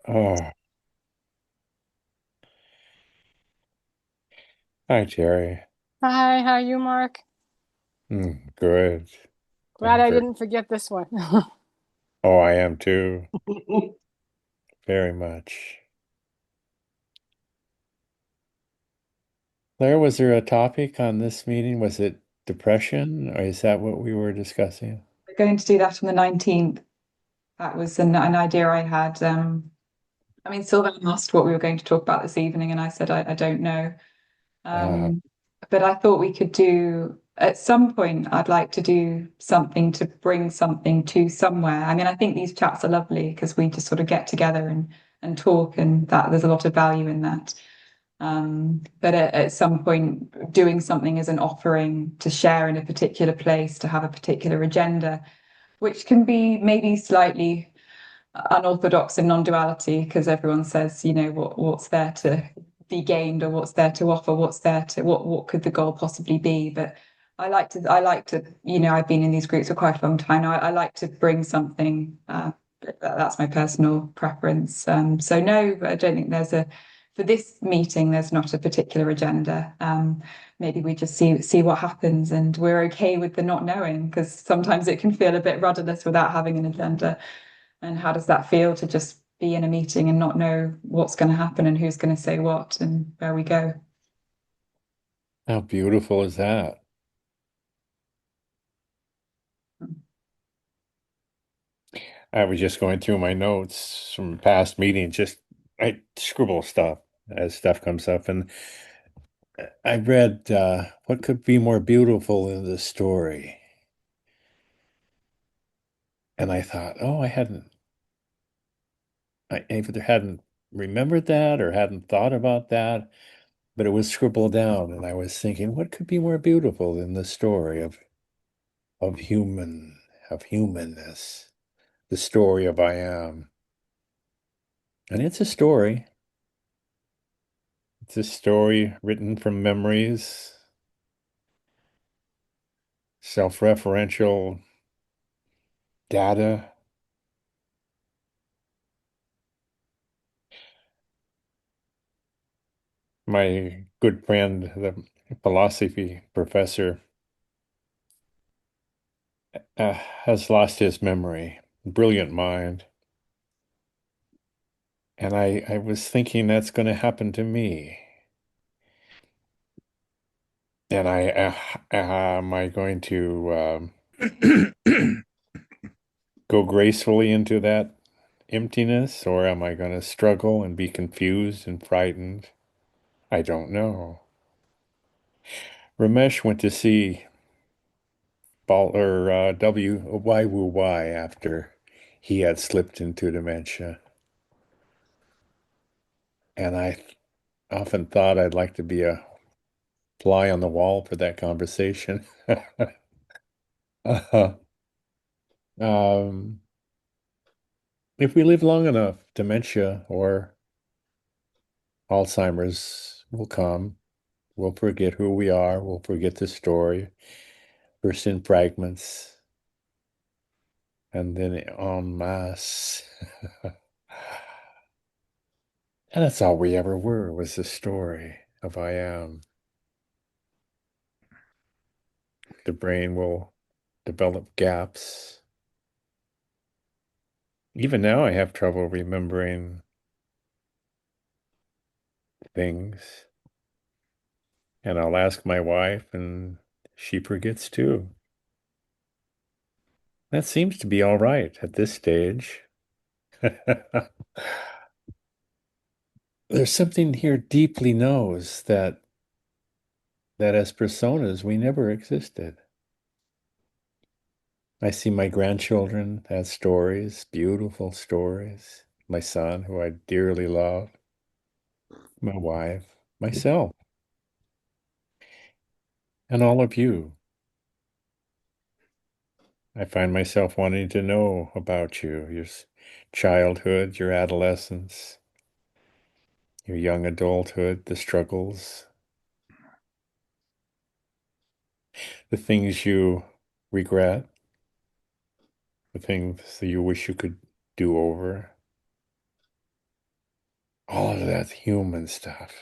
Oh, hi, Terry. Hi, how are you, Mark? Good. Glad I'm I very, didn't forget this one. oh, I am too. Very much. Claire, was there a topic on this meeting? Was it depression, or is that what we were discussing? We're going to do that on the 19th. That was an idea I had. I mean, Sylvan asked what we were going to talk about this evening, and I said I don't know. Uh, Um, but I thought we could do, at some point, I'd like to do something to bring something to somewhere. I mean, I think these chats are lovely because we just sort of get together and talk, and that there's a lot of value in that. But at some point, doing something as an offering to share in a particular place, to have a particular agenda, which can be maybe slightly unorthodox in non-duality, because everyone says, what's there to be gained, or what's there to offer, what's there to what could the goal possibly be. But I like to, I've been in these groups for quite a long time now. I like to bring something. That's my personal preference. So no, I don't think there's a for this meeting. There's not a particular agenda. Maybe we just see what happens, and we're okay with the not knowing, because sometimes it can feel a bit rudderless without having an agenda. And how does that feel to just be in a meeting and not know what's going to happen and who's going to say what and where we go? how beautiful is that? I was just going through my notes from past meetings, just I scribble stuff as stuff comes up, and I read what could be more beautiful in the story, and I thought, oh, I either hadn't remembered that or hadn't thought about that, but it was scribbled down, and I was thinking, what could be more beautiful than the story of of humanness, the story of I am. And it's a story. It's a story written from memories, self-referential data. My good friend, the philosophy professor, has lost his memory. Brilliant mind. And I was thinking that's going to happen to me. And am I going to go gracefully into that emptiness, or am I going to struggle and be confused and frightened? I don't know. Ramesh went to see W Y Wu Y after he had slipped into dementia, and I often thought I'd like to be a fly on the wall for that conversation. Um, if we live long enough, dementia or Alzheimer's will come. We'll forget who we are. We'll forget the story, first in fragments, and then en masse. And that's all we ever were, was the story of I am. The brain will develop gaps. Even now, I have trouble remembering things. And I'll ask my wife, and she forgets too. That seems to be all right at this stage. There's something here deeply knows that as personas we never existed. I see my grandchildren as stories, beautiful stories. My son, who I dearly love, my wife, myself, and all of you. I find myself wanting to know about you, your childhood, your adolescence, your young adulthood, the struggles, the things you regret, the things that you wish you could do over. all of that human stuff.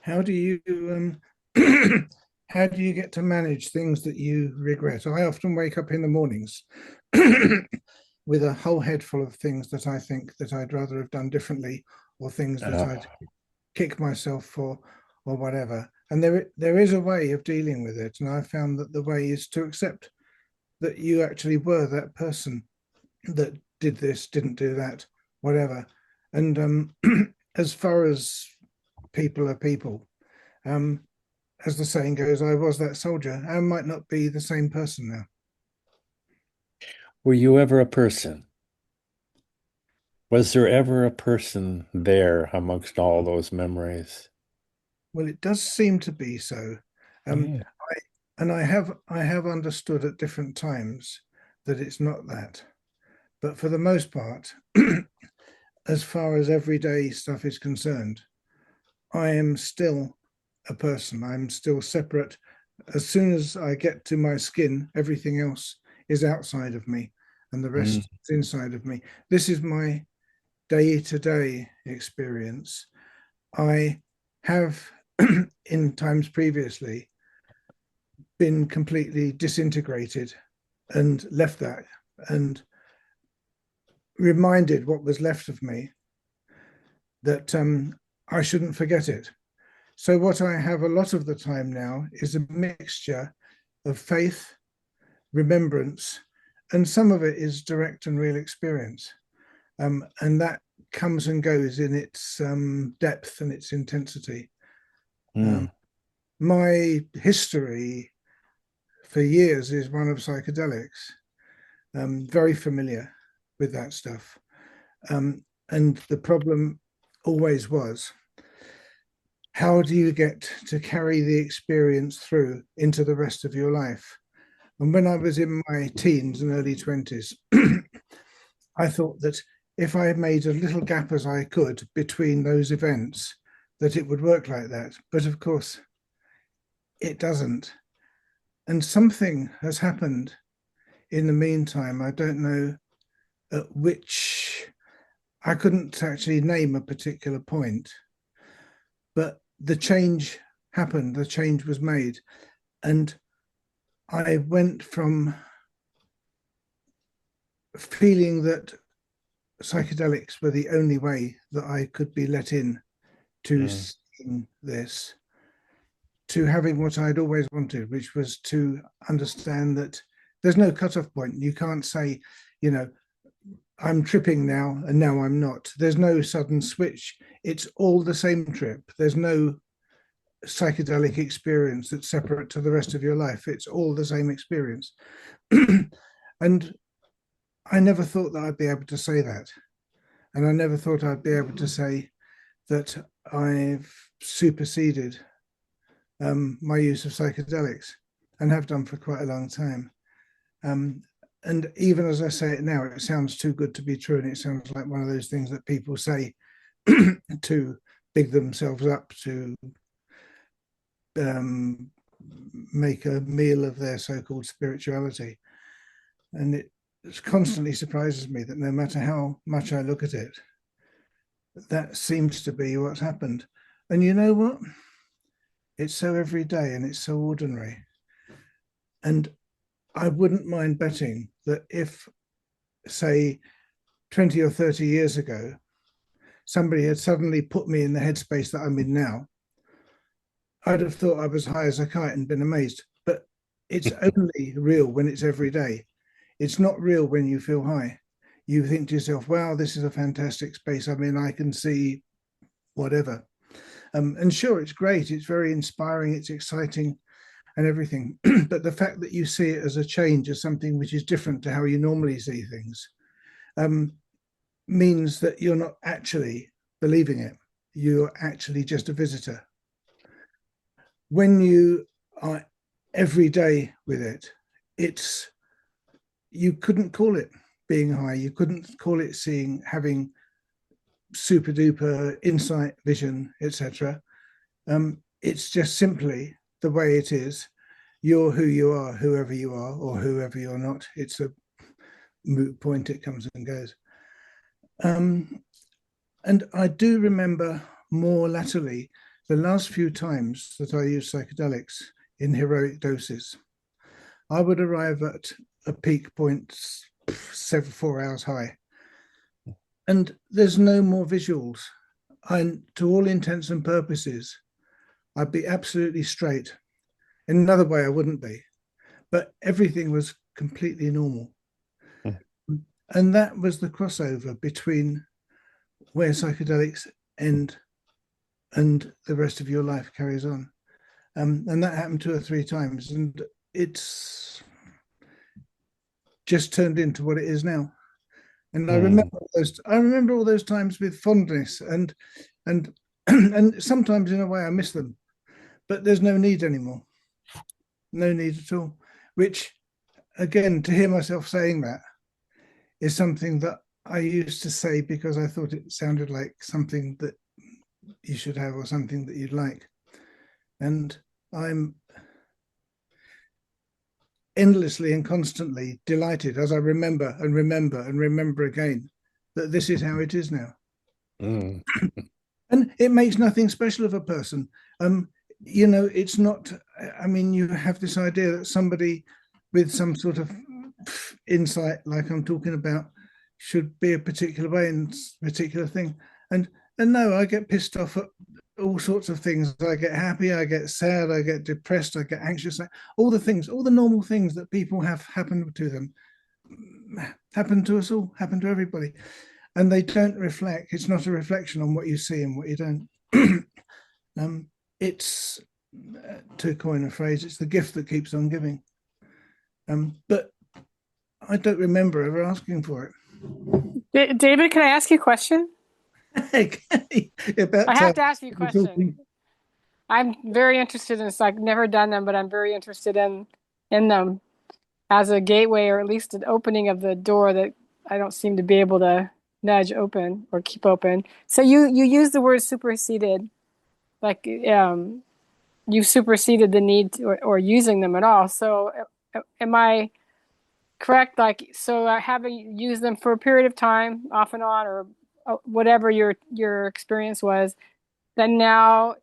How do you how do you get to manage things that you regret? I often wake up in the mornings with a whole head full of things that I think that I'd rather have done differently, or things that Uh, I'd kick myself for, or whatever. And there is a way of dealing with it, and I found that the way is to accept that you actually were that person that did this, didn't do that, whatever. And as far as people are people, um, as the saying goes, I was that soldier. I might not be the same person now. were you ever a person? Was there ever a person there amongst all those memories? Well, it does seem to be so. Um, Yeah. and I have understood at different times that it's not that. But for the most part, as far as everyday stuff is concerned, I am still a person. I'm still separate. As soon as I get to my skin, everything else is outside of me and the Mm, rest is inside of me. This is my day to day experience. I have, in times previously, been completely disintegrated and left that and reminded what was left of me that I shouldn't forget it. So, what I have a lot of the time now is a mixture of faith, remembrance, and some of it is direct and real experience. And that comes and goes in its depth and its intensity. Um, mm, my history for years is one of psychedelics, very familiar with that stuff. And the problem always was, how do you get to carry the experience through into the rest of your life? And when I was in my teens and early 20s, I thought that if I made a little gap as I could between those events, that it would work like that. But of course, it doesn't. And something has happened in the meantime. I don't know at which, I couldn't actually name a particular point, but the change happened, the change was made. And I went from feeling that psychedelics were the only way that I could be let in to mm, seeing this, to having what I'd always wanted, which was to understand that there's no cutoff point. You can't say, you know, I'm tripping now and now I'm not. There's no sudden switch. It's all the same trip. There's no psychedelic experience that's separate to the rest of your life. It's all the same experience. And I never thought that I'd be able to say that. And I never thought I'd be able to say that I've superseded my use of psychedelics and have done for quite a long time. Um, and even as I say it now, it sounds too good to be true. And it sounds like one of those things that people say to big themselves up, to um, make a meal of their so-called spirituality. And it constantly surprises me that no matter how much I look at it, that seems to be what's happened. And you know what? It's so everyday and it's so ordinary. And I wouldn't mind betting that if, say, 20 or 30 years ago, somebody had suddenly put me in the headspace that I'm in now, I'd have thought I was high as a kite and been amazed. But it's only real when it's every day. It's not real when you feel high. You think to yourself, wow, this is a fantastic space. I mean, I can see whatever. And sure, it's great. It's very inspiring. It's exciting and everything. But the fact that you see it as a change, as something which is different to how you normally see things, um, means that you're not actually believing it. You're actually just a visitor. When you are every day with it, it's, you couldn't call it being high. You couldn't call it seeing, having super duper insight, vision, etc. It's just simply the way it is. You're who you are, whoever you are, or whoever you're not. It's a moot point. It comes and goes. And I do remember more latterly the last few times that I used psychedelics in heroic doses. I would arrive at a peak point 4 hours high, and there's no more visuals. And to all intents and purposes, I'd be absolutely straight. In another way, I wouldn't be, but everything was completely normal. And that was the crossover between where psychedelics end and the rest of your life carries on. And that happened 2 or 3 times, and it's just turned into what it is now. And I remember all those times with fondness, and and sometimes in a way I miss them, but there's no need anymore, no need at all. Which, again, to hear myself saying that is something that I used to say because I thought it sounded like something that you should have or something that you'd like. And I'm endlessly and constantly delighted as I remember and remember and remember again that this is how it is now. Mm. And it makes nothing special of a person. It's not, I mean, you have this idea that somebody with some sort of insight, like I'm talking about, should be a particular way in a particular thing. And no, I get pissed off at all sorts of things. I get happy, I get sad, I get depressed, I get anxious. All the things, all the normal things that people have happened to them, happen to us all, happen to everybody. And they don't reflect, it's not a reflection on what you see and what you don't. It's, to coin a phrase, it's the gift that keeps on giving. But I don't remember ever asking for David, can I ask you a question? it. I have to ask you a question. I'm very interested in this. I've never done them, but I'm very interested in them as a gateway, or at least an opening of the door that I don't seem to be able to nudge open or keep open. So you use the word superseded, like you superseded the need to, or using them at all. So am I correct? Like, so having used them for a period of time, off and on, or whatever your experience was, then now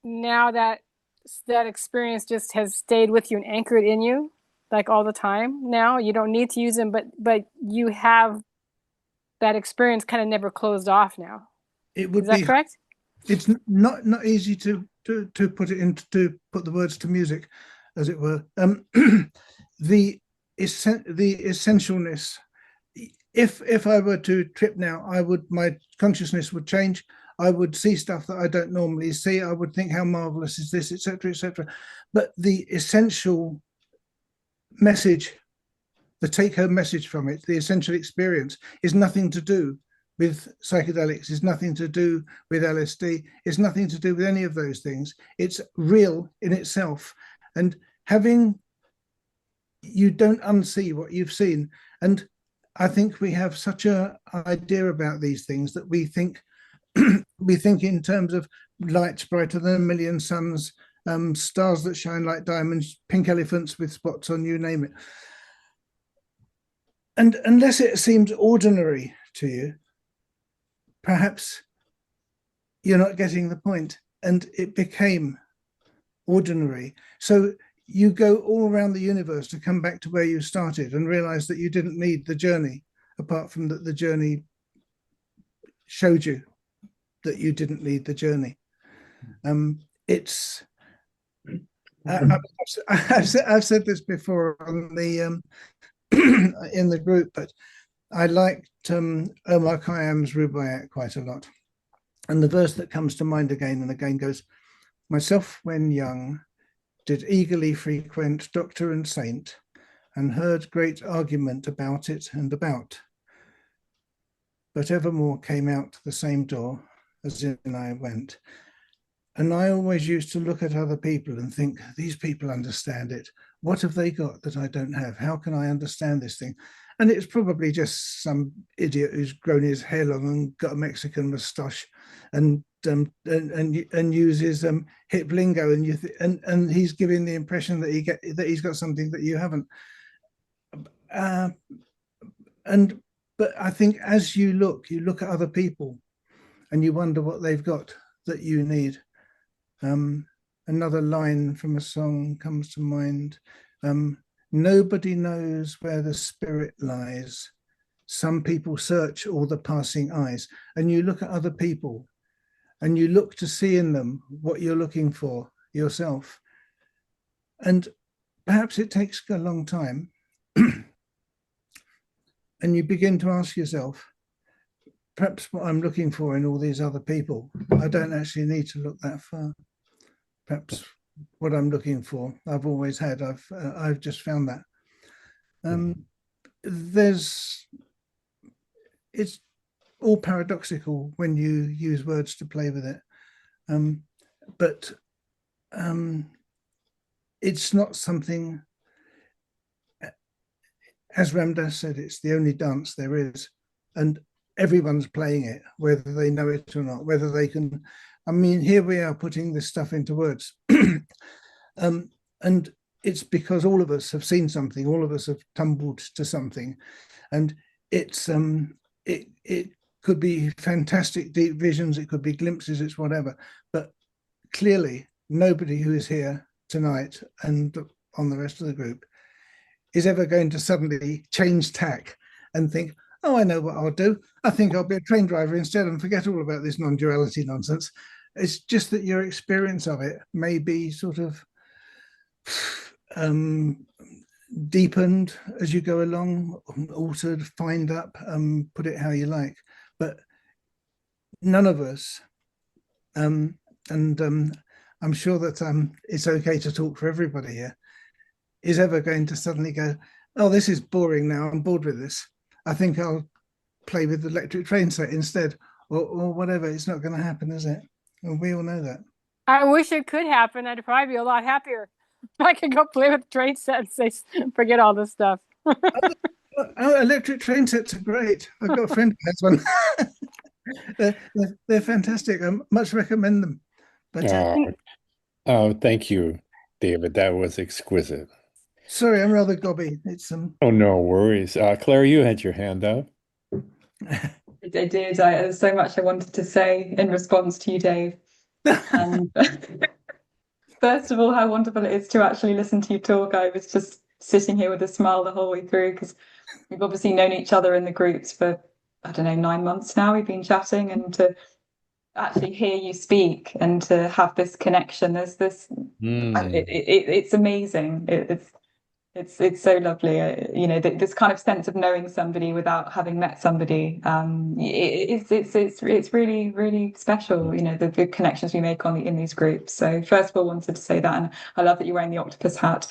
that experience just has stayed with you and anchored in you, like all the time. Now you don't need to use them, but you have that experience kind of never closed off now. It would Is that be, correct? it's not easy to put it into, to put the words to music, as it were. The essentialness. If I were to trip now, my consciousness would change. I would see stuff that I don't normally see. I would think, how marvelous is this, etc., etc. But the essential message, the take-home message from it, the essential experience, is nothing to do with psychedelics, is nothing to do with LSD, it's nothing to do with any of those things. It's real in itself. And you don't unsee what you've seen. And I think we have such an idea about these things that we think in terms of lights brighter than a million suns, stars that shine like diamonds, pink elephants with spots on, you name it. And unless it seems ordinary to you, perhaps you're not getting the point. And it became ordinary. So you go all around the universe to come back to where you started and realize that you didn't need the journey, apart from that the journey showed you that you didn't need the journey. It's I've said this before on the in the group, but I liked Omar Khayyam's Rubaiyat quite a lot. And the verse that comes to mind again and again goes, "Myself when young did eagerly frequent doctor and saint, and heard great argument about it and about. But evermore came out the same door as in I went." And I always used to look at other people and think, these people understand it. What have they got that I don't have? How can I understand this thing? And it's probably just some idiot who's grown his hair long and got a Mexican moustache and uses hip lingo, and he's giving the impression that he's got something that you haven't. And but I think as you look at other people and you wonder what they've got that you need. Another line from a song comes to mind. Nobody knows where the spirit lies. Some people search all the passing eyes. And you look at other people and you look to see in them what you're looking for yourself. And perhaps it takes a long time. And you begin to ask yourself, perhaps what I'm looking for in all these other people, I don't actually need to look that far. Perhaps what I'm looking for, I've always had. I've just found that. It's all paradoxical when you use words to play with it, but it's not something. As Ramdas said, it's the only dance there is, and everyone's playing it, whether they know it or not, whether they can. I mean, here we are putting this stuff into words. And it's because all of us have seen something, all of us have tumbled to something. And it's it could be fantastic deep visions, it could be glimpses, it's whatever. But clearly, nobody who is here tonight and on the rest of the group is ever going to suddenly change tack and think, oh, I know what I'll do. I think I'll be a train driver instead and forget all about this non-duality nonsense. It's just that your experience of it may be sort of deepened as you go along, altered, fined up, put it how you like. But none of us, and I'm sure that it's okay to talk for everybody here, is ever going to suddenly go, oh, this is boring now, I'm bored with this. I think I'll play with the electric train set instead, or whatever. It's not going to happen, is it? And we all know that. I wish it could happen. I'd probably be a lot happier if I could go play with the train set and say, forget all this stuff. Oh, electric train sets are great. I've got a friend who has one. they're fantastic. I much recommend them. But thank you, David. That was exquisite. sorry, I'm rather gobby. It's Oh, no worries. Claire, you had your hand up. I did. There's so much I wanted to say in response to you, Dave. And first of all, how wonderful it is to actually listen to you talk. I was just sitting here with a smile the whole way through because we've obviously known each other in the groups for, I don't know, 9 months now. We've been chatting, and to actually hear you speak and to have this connection, there's this, it's amazing. It's so lovely, you know, this kind of sense of knowing somebody without having met somebody. It's really, really special, you know, the connections we make in these groups. So first of all, wanted to say that, and I love that you're wearing the octopus hat.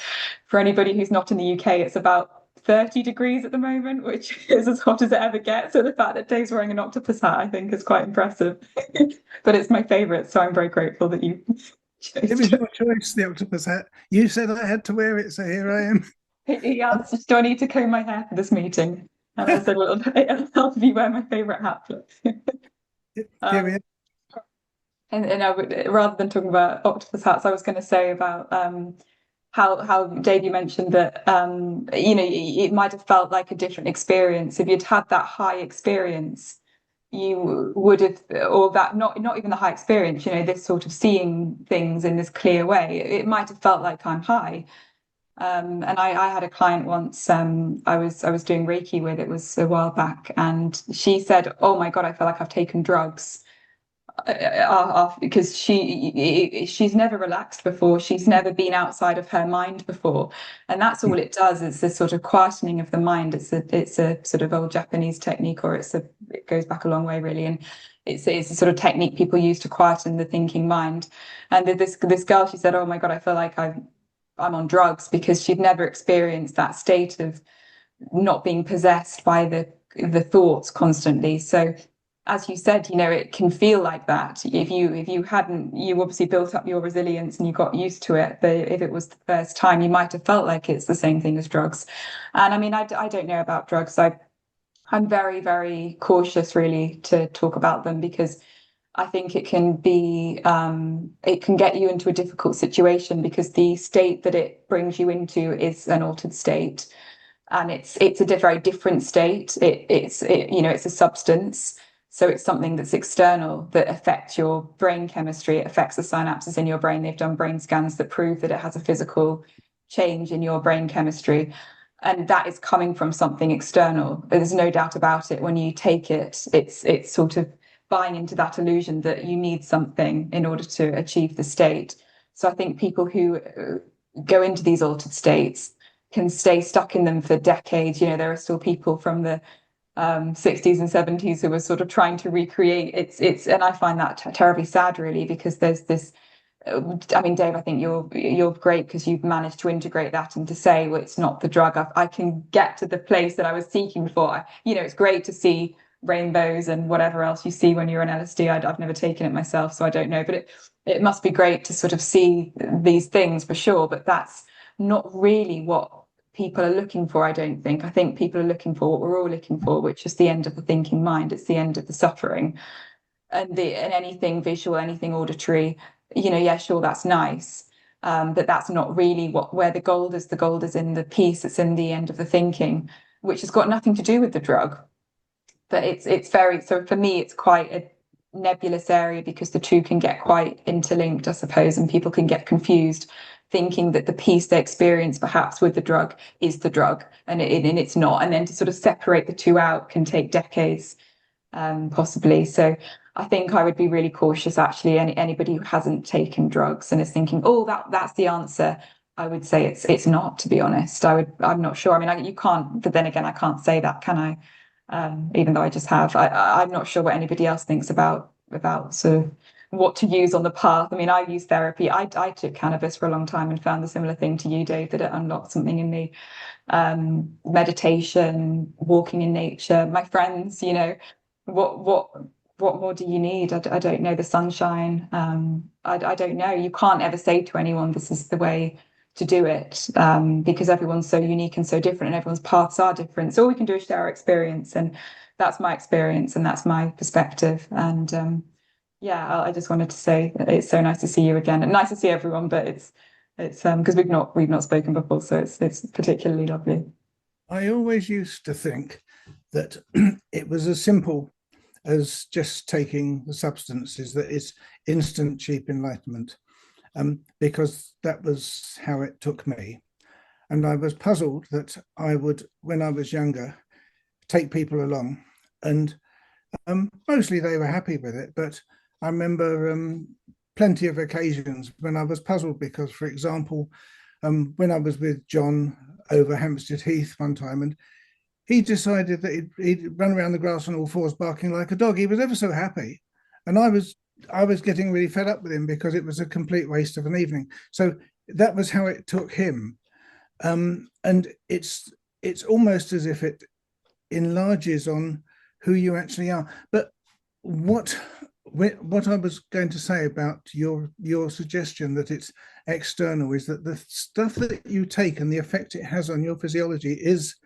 For anybody who's not in the UK, it's about 30 degrees at the moment, which is as hot as it ever gets. So the fact that Dave's wearing an octopus hat, I think, is quite impressive. But it's my favourite, so I'm very grateful that you. It was your choice, the octopus hat. You said I had to wear it, so here I am. He asked, do I need to comb my hair for this meeting? And I said, well, it'll help if you wear my favourite hat. Here we are. And I would, rather than talking about octopus hats, I was going to say about how Dave, you mentioned that you know, it might have felt like a different experience if you'd had that high experience. You would have, or that not even the high experience, you know, this sort of seeing things in this clear way, it might have felt like I'm high. And I had a client once, I was doing Reiki with, it was a while back, and she said, oh my God, I feel like I've taken drugs. Because she's never relaxed before, she's never been outside of her mind before, and that's all it does. It's this sort of quietening of the mind. It's a sort of old Japanese technique, or it goes back a long way really, and it's a sort of technique people use to quieten the thinking mind. And this girl, she said, oh my God, I feel like I'm on drugs, because she'd never experienced that state of not being possessed by the thoughts constantly. So as you said, you know, it can feel like that. If you hadn't, you obviously built up your resilience and you got used to it. But if it was the first time, you might have felt like it's the same thing as drugs. And I mean, I don't know about drugs. I'm very, very cautious really to talk about them, because I think it can be, it can get you into a difficult situation, because the state that it brings you into is an altered state. and it's a very different state. It's a substance, so it's something that's external that affects your brain chemistry. It affects the synapses in your brain. They've done brain scans that prove that it has a physical change in your brain chemistry, and that is coming from something external. There's no doubt about it. When you take it, it's sort of buying into that illusion that you need something in order to achieve the state. So I think people who go into these altered states can stay stuck in them for decades. There are still people from the 60s and 70s who were sort of trying to recreate and I find that terribly sad, really, because there's this. I mean, Dave, I think you're great because you've managed to integrate that and to say, well, it's not the drug. I can get to the place that I was seeking before. It's great to see rainbows and whatever else you see when you're on LSD. I've never taken it myself, so I don't know. But it must be great to sort of see these things for sure. But that's not really what people are looking for, I don't think. I think people are looking for what we're all looking for, which is the end of the thinking mind. It's the end of the suffering. And anything visual, anything auditory, yeah, sure, that's nice. But that's not really where the gold is. The gold is in the peace. It's in the end of the thinking, which has got nothing to do with the drug. But it's very, so for me, it's quite a nebulous area because the two can get quite interlinked, I suppose, and people can get confused, thinking that the peace they experience perhaps with the drug is the drug, and it's not. And then to sort of separate the two out can take decades, possibly. So I think I would be really cautious, actually. Anybody who hasn't taken drugs and is thinking, oh, that's the answer. I would say it's not, to be honest. I'm not sure. I mean, you can't, but then again, I can't say that, can I? Even though I just have. I'm not sure what anybody else thinks about sort of what to use on the path. I mean, I use therapy. I took cannabis for a long time and found the similar thing to you, Dave, that it unlocked something in me. Meditation, walking in nature. My friends, what more do you need? I don't know. The sunshine. I don't know. You can't ever say to anyone, this is the way to do it, because everyone's so unique and so different, and everyone's paths are different. So all we can do is share our experience, and that's my experience and that's my perspective. And yeah, I just wanted to say it's so nice to see you again, and nice to see everyone. But it's because we've not spoken before, so it's particularly lovely. I always used to think that it was as simple as just taking the substances, that it's instant, cheap enlightenment. Because that was how it took me. And I was puzzled that I would, when I was younger, take people along, and mostly they were happy with it. But I remember plenty of occasions when I was puzzled because, for example, when I was with John over Hampstead Heath one time, and he decided that he'd run around the grass on all fours barking like a dog. He was ever so happy. And I was getting really fed up with him because it was a complete waste of an evening. So that was how it took him. And it's almost as if it enlarges on who you actually are. But what I was going to say about your suggestion that it's external is that the stuff that you take and the effect it has on your physiology is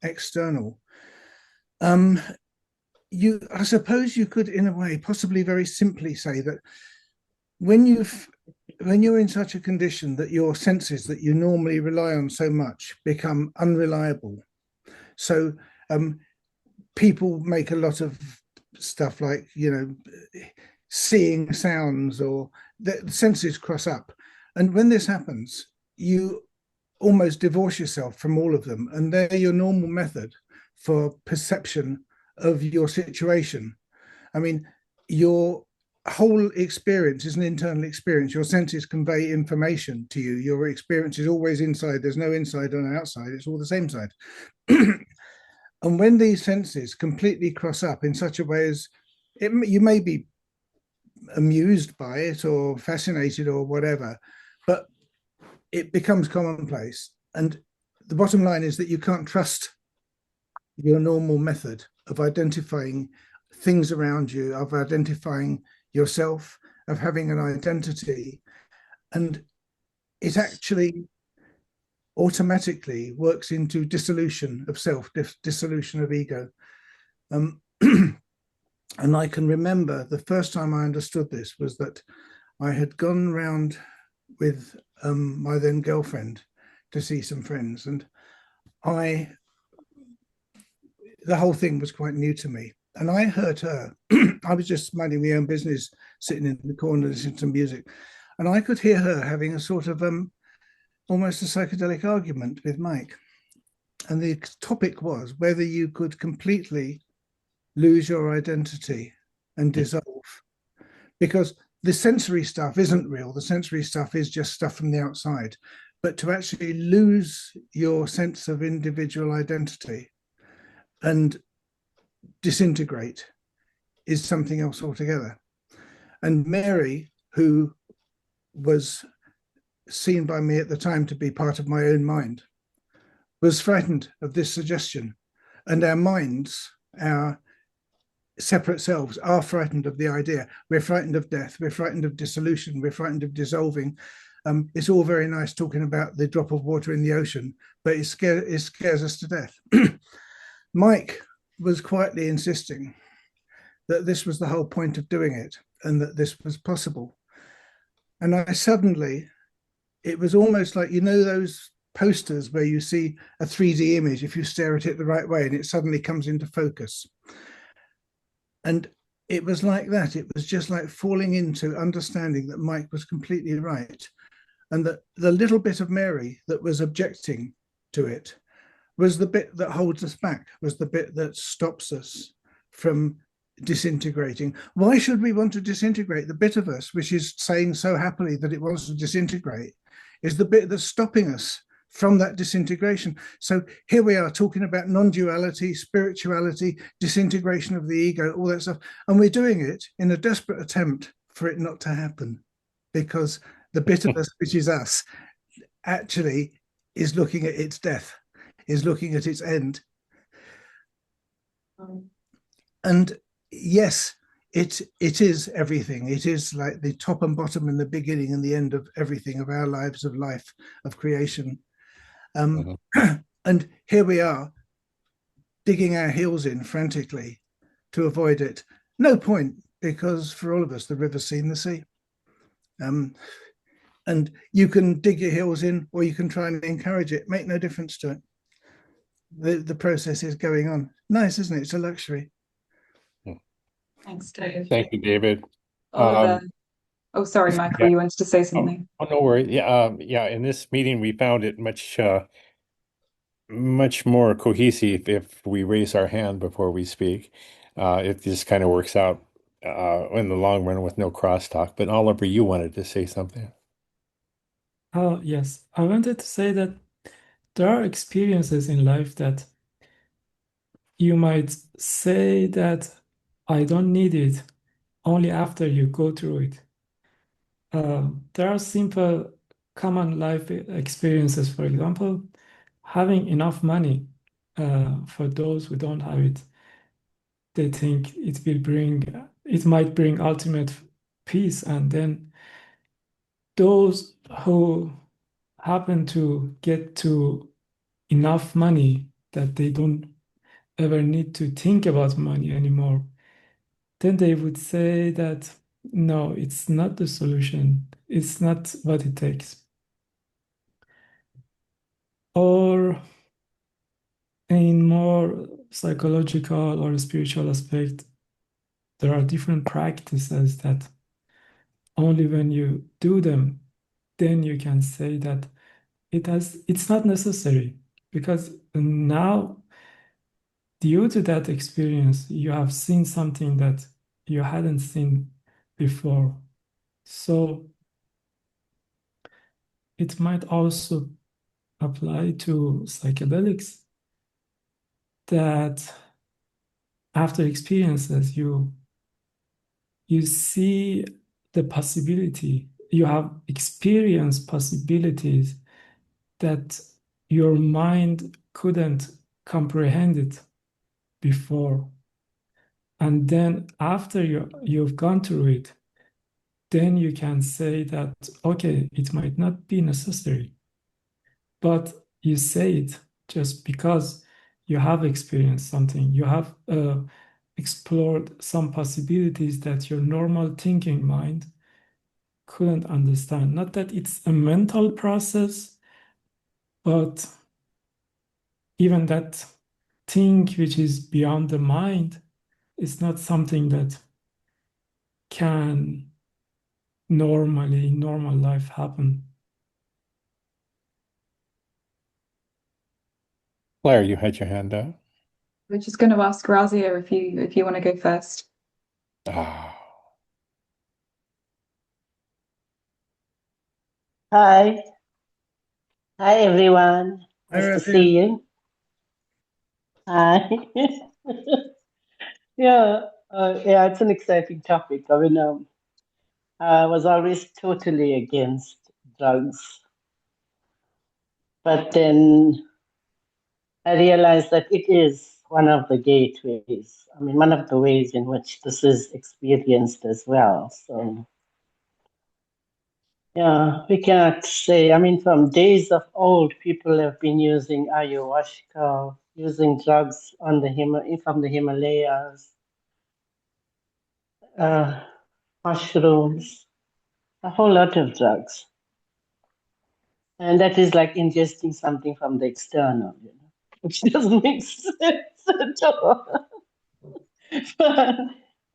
external. I suppose you could, in a way, possibly very simply say that when you're in such a condition that your senses that you normally rely on so much become unreliable. So people make a lot of stuff like, seeing sounds, or the senses cross up. And when this happens, you almost divorce yourself from all of them. And they're your normal method for perception of your situation. I mean, your whole experience is an internal experience. Your senses convey information to you. Your experience is always inside. There's no inside or outside. It's all the same side. And when these senses completely cross up in such a way as you may be amused by it or fascinated or whatever, but it becomes commonplace. And the bottom line is that you can't trust your normal method of identifying things around you, of identifying yourself, of having an identity. And it actually automatically works into dissolution of self, dissolution of ego. And I can remember the first time I understood this was that I had gone round with my then girlfriend to see some friends, and I the whole thing was quite new to me. And I heard her. I was just minding my own business, sitting in the corner listening to music, and I could hear her having a sort of almost a psychedelic argument with Mike. And the topic was whether you could completely lose your identity and dissolve, because the sensory stuff isn't real. The sensory stuff is just stuff from the outside. But to actually lose your sense of individual identity and disintegrate is something else altogether. And Mary, who was seen by me at the time to be part of my own mind, was frightened of this suggestion. And our minds, our separate selves, are frightened of the idea. We're frightened of death. We're frightened of dissolution. We're frightened of dissolving. It's all very nice talking about the drop of water in the ocean, but it scares us to death. Mike was quietly insisting that this was the whole point of doing it and that this was possible. And I suddenly, it was almost like, you know, those posters where you see a 3D image if you stare at it the right way and it suddenly comes into focus. And it was like that. It was just like falling into understanding that Mike was completely right. And that the little bit of Mary that was objecting to it was the bit that holds us back, was the bit that stops us from disintegrating. Why should we want to disintegrate? The bit of us which is saying so happily that it wants to disintegrate is the bit that's stopping us from that disintegration. So here we are talking about non-duality, spirituality, disintegration of the ego, all that stuff. And we're doing it in a desperate attempt for it not to happen, because the bit of us, which is us, actually is looking at its death, is looking at its end. And yes, it is everything. It is like the top and bottom and the beginning and the end of everything, of our lives, of life, of creation. And here we are digging our heels in frantically to avoid it. No point, because for all of us, the river's seen the sea. And you can dig your heels in, or you can try and encourage it. Make no difference to it. The process is going on. Nice, isn't it? It's a luxury. Thanks, Dave. Thank you, David. Oliver. Oh, sorry, Michael, yeah. you wanted to say something. Oh, no worries. Yeah. In this meeting, we found it much more cohesive if we raise our hand before we speak. It just kind of works out in the long run with no crosstalk. But Oliver, you wanted to say something. Oh, yes. I wanted to say that there are experiences in life that you might say that I don't need it only after you go through it. There are simple common life experiences, for example, having enough money. For those who don't have it, they think it might bring ultimate peace. And then those who happen to get to enough money that they don't ever need to think about money anymore, then they would say that no, it's not the solution. It's not what it takes. Or in more psychological or spiritual aspect, there are different practices that only when you do them, then you can say that it's not necessary, because now, due to that experience, you have seen something that you hadn't seen before. So it might also apply to psychedelics, that after experiences, you see the possibility, you have experienced possibilities that your mind couldn't comprehend it before. And then after you've gone through it, then you can say that, okay, it might not be necessary, but you say it just because you have experienced something, you have explored some possibilities that your normal thinking mind couldn't understand. Not that it's a mental process, but even that thing which is beyond the mind is not something that can normally in normal life happen. Claire, you had your hand up. We're just going to ask Razia if you want to go first. Ah, Hi. Hi, everyone. Hi, Nice to Razia. see you. Hi. Yeah, yeah, it's an exciting topic. I mean, I was always totally against drugs, but then I realized that it is one of the gateways. I mean, one of the ways in which this is experienced as well. So, yeah, we cannot say. I mean, from days of old, people have been using ayahuasca, using drugs on the from the Himalayas, mushrooms, a whole lot of drugs. And that is like ingesting something from the external, which doesn't make sense at all. But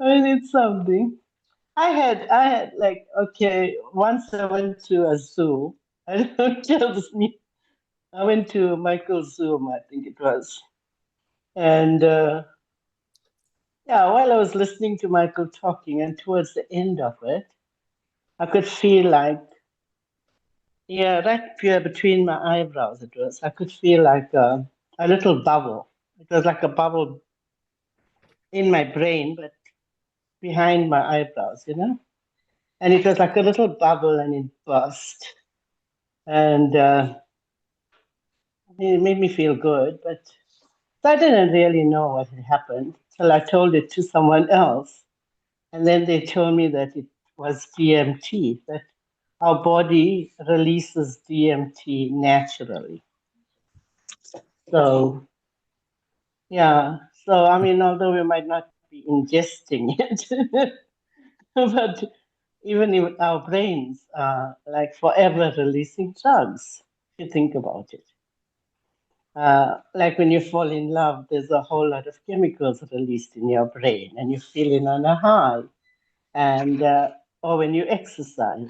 I mean, it's something. I had like, okay, once I went to a zoo. I don't tell this me. I went to Michael's Zoo, I think it was. And yeah, while I was listening to Michael talking, and towards the end of it, I could feel like, yeah, right here between my eyebrows, it was. I could feel like a little bubble. It was like a bubble in my brain, but behind my eyebrows, And it was like a little bubble and it burst. And it made me feel good, but I didn't really know what had happened till I told it to someone else. And then they told me that it was DMT, that our body releases DMT naturally. So, yeah. So, I mean, although we might not be ingesting it, but even if our brains are like forever releasing drugs, if you think about it. Like when you fall in love, there's a whole lot of chemicals released in your brain, and you're feeling on a high. And or when you exercise,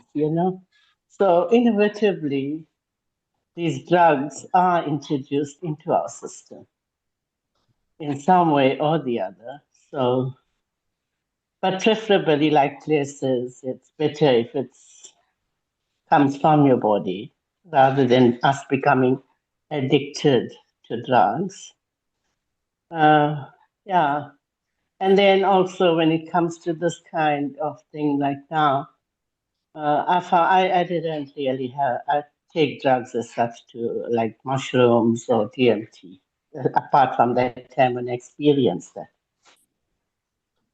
So inevitably, these drugs are introduced into our system in some way or the other. So, but preferably, like Claire says, it's better if it comes from your body rather than us becoming addicted to drugs. Yeah. And then also when it comes to this kind of thing like now, I didn't really I take drugs as such to like mushrooms or DMT, apart from that time when I experienced that.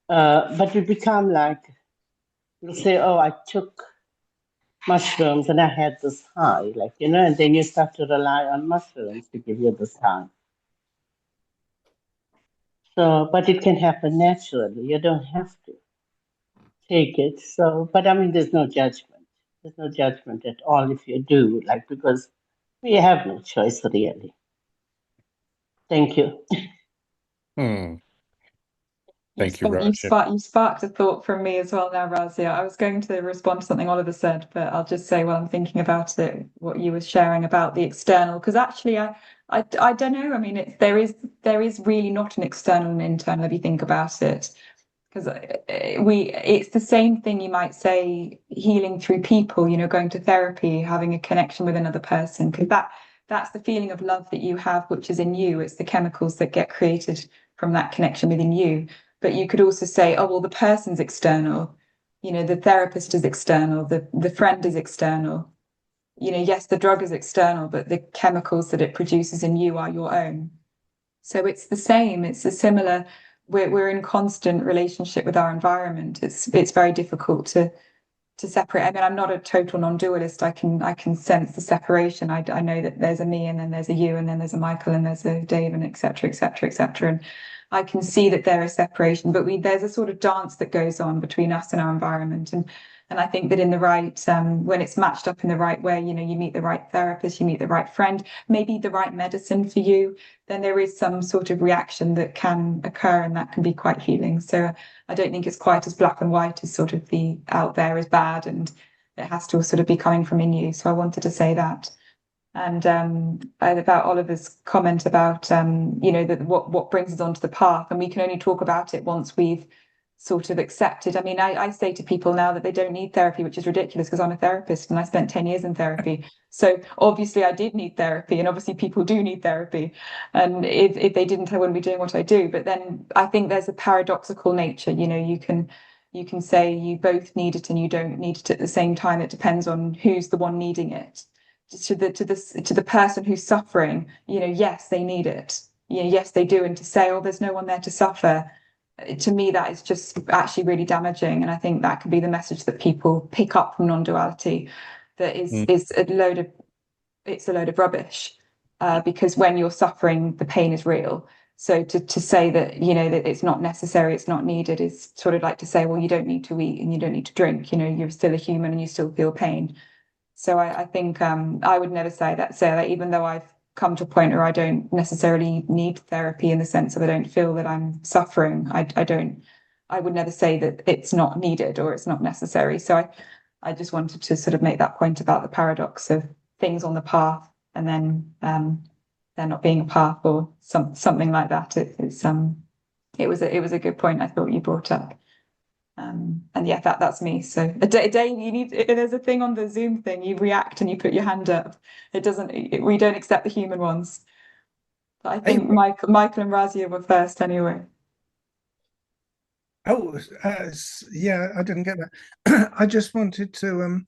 But we become like, you'll say, oh, I took mushrooms and I had this high, like, and then you start to rely on mushrooms to give you this high. So, but it can happen naturally. You don't have to take it. So, but I mean, there's no judgment. There's no judgment at all if you do, like, because we have no choice really. Thank you. hmm. Thank you, You Raja. sparked a thought from me as well now, Razia. I was going to respond to something Oliver said, but I'll just say while I'm thinking about it, what you were sharing about the external, because actually I don't know. I mean, there is really not an external and internal if you think about it, because it's the same thing you might say healing through people, going to therapy, having a connection with another person, because that's the feeling of love that you have, which is in you. It's the chemicals that get created from that connection within you. But you could also say, oh, well, the person's external, the therapist is external, the friend is external. Yes, the drug is external, but the chemicals that it produces in you are your own. So it's the same, it's a similar, we're in constant relationship with our environment. It's very difficult to separate. I mean, I'm not a total non-dualist. I can sense the separation. I know that there's a me and then there's a you and then there's a Michael and there's a Dave and etc. etc. etc. And I can see that there is separation, but there's a sort of dance that goes on between us and our environment. And And I think that in the right, when it's matched up in the right way, you know, you meet the right therapist, you meet the right friend, maybe the right medicine for you, then there is some sort of reaction that can occur and that can be quite healing. So I don't think it's quite as black and white as sort of the out there is bad and it has to sort of be coming from in you. So I wanted to say that. And about Oliver's comment about you know that what brings us onto the path, and we can only talk about it once we've sort of accepted. I mean, I say to people now that they don't need therapy, which is ridiculous because I'm a therapist and I spent 10 years in therapy. So obviously I did need therapy, and obviously people do need therapy. And if they didn't, I wouldn't be doing what I do. But then I think there's a paradoxical nature. You know, you can say you both need it and you don't need it at the same time. It depends on who's the one needing it. To the person who's suffering, you know, yes, they need it. You know, yes, they do. And to say, oh, there's no one there to suffer, to me, that is just actually really damaging. And I think that can be the message that people pick up from non-duality, that Mm. is a load of it's a load of rubbish. Because when you're suffering, the pain is real. So to say that, you know, that it's not necessary, it's not needed, is sort of like to say, well, you don't need to eat and you don't need to drink. You know, you're still a human and you still feel pain. So I think I would never say that, even though I've come to a point where I don't necessarily need therapy in the sense of I don't feel that I'm suffering. I would never say that it's not needed or it's not necessary. So I just wanted to sort of make that point about the paradox of things on the path and then there not being a path or something like that. It was a good point I thought you brought up. And yeah, that's me. So a day you need. There's a thing on the Zoom thing. You react and you put your hand up. It doesn't. We don't accept the human ones. But I Hey, think Michael and Razia were first anyway. oh, yeah, I didn't get that. I just wanted to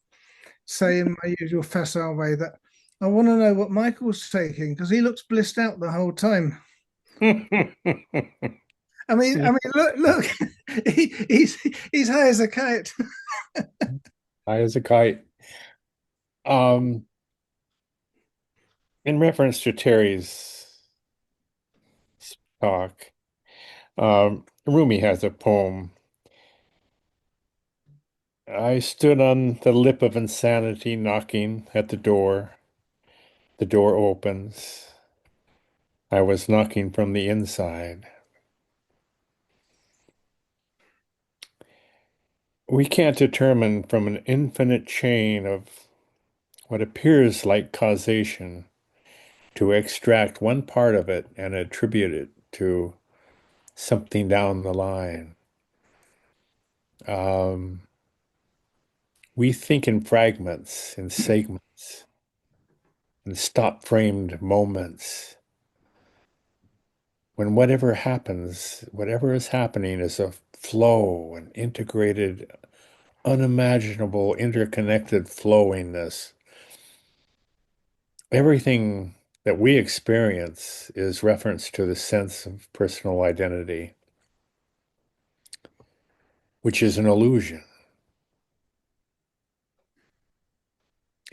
say in my usual facile way that I want to know what Michael's taking because he looks blissed out the whole time. I mean, look, he's high as a kite. High as a kite. Um, in reference to Terry's talk, Rumi has a poem. I stood on the lip of insanity, knocking at the door. The door opens. I was knocking from the inside. We can't determine from an infinite chain of what appears like causation to extract one part of it and attribute it to something down the line. Um, we think in fragments, in segments, in stop-framed moments. When whatever happens, whatever is happening is a flow, an integrated, unimaginable, interconnected flowingness. Everything that we experience is reference to the sense of personal identity, which is an illusion.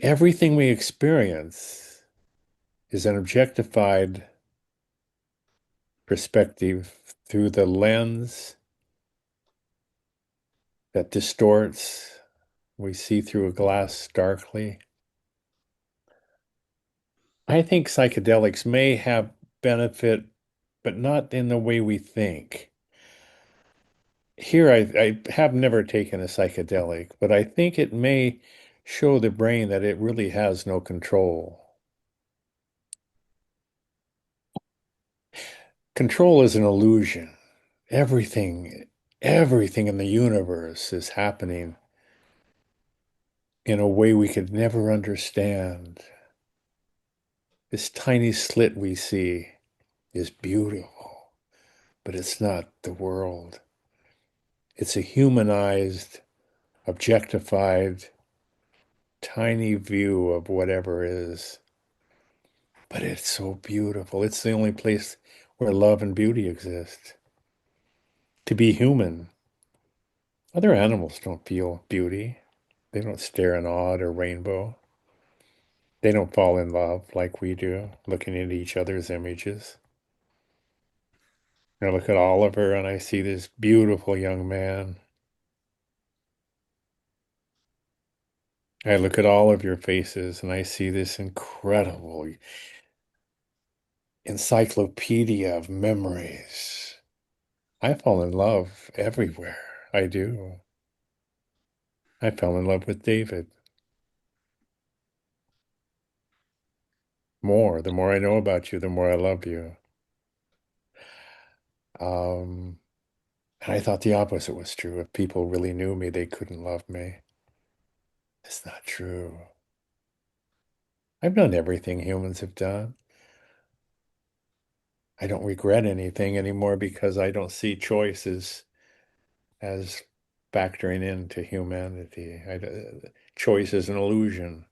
Everything we experience is an objectified perspective through the lens that distorts. We see through a glass darkly. I think psychedelics may have benefit, but not in the way we think. Here, I have never taken a psychedelic, but I think it may show the brain that it really has no control. Control is an illusion. Everything, everything in the universe is happening in a way we could never understand. This tiny slit we see is beautiful, but it's not the world. It's a humanized, objectified, tiny view of whatever is. But it's so beautiful. It's the only place where love and beauty exist. To be human. Other animals don't feel beauty. They don't stare in awe at a rainbow. They don't fall in love like we do, looking into each other's images. I look at Oliver and I see this beautiful young man. I look at all of your faces and I see this incredible encyclopedia of memories. I fall in love everywhere. I do. I fell in love with David. The more I know about you, the more I love you. Um, and I thought the opposite was true. If people really knew me, they couldn't love me. It's not true. I've done everything humans have done. I don't regret anything anymore because I don't see choices as factoring into humanity. Choice is an illusion.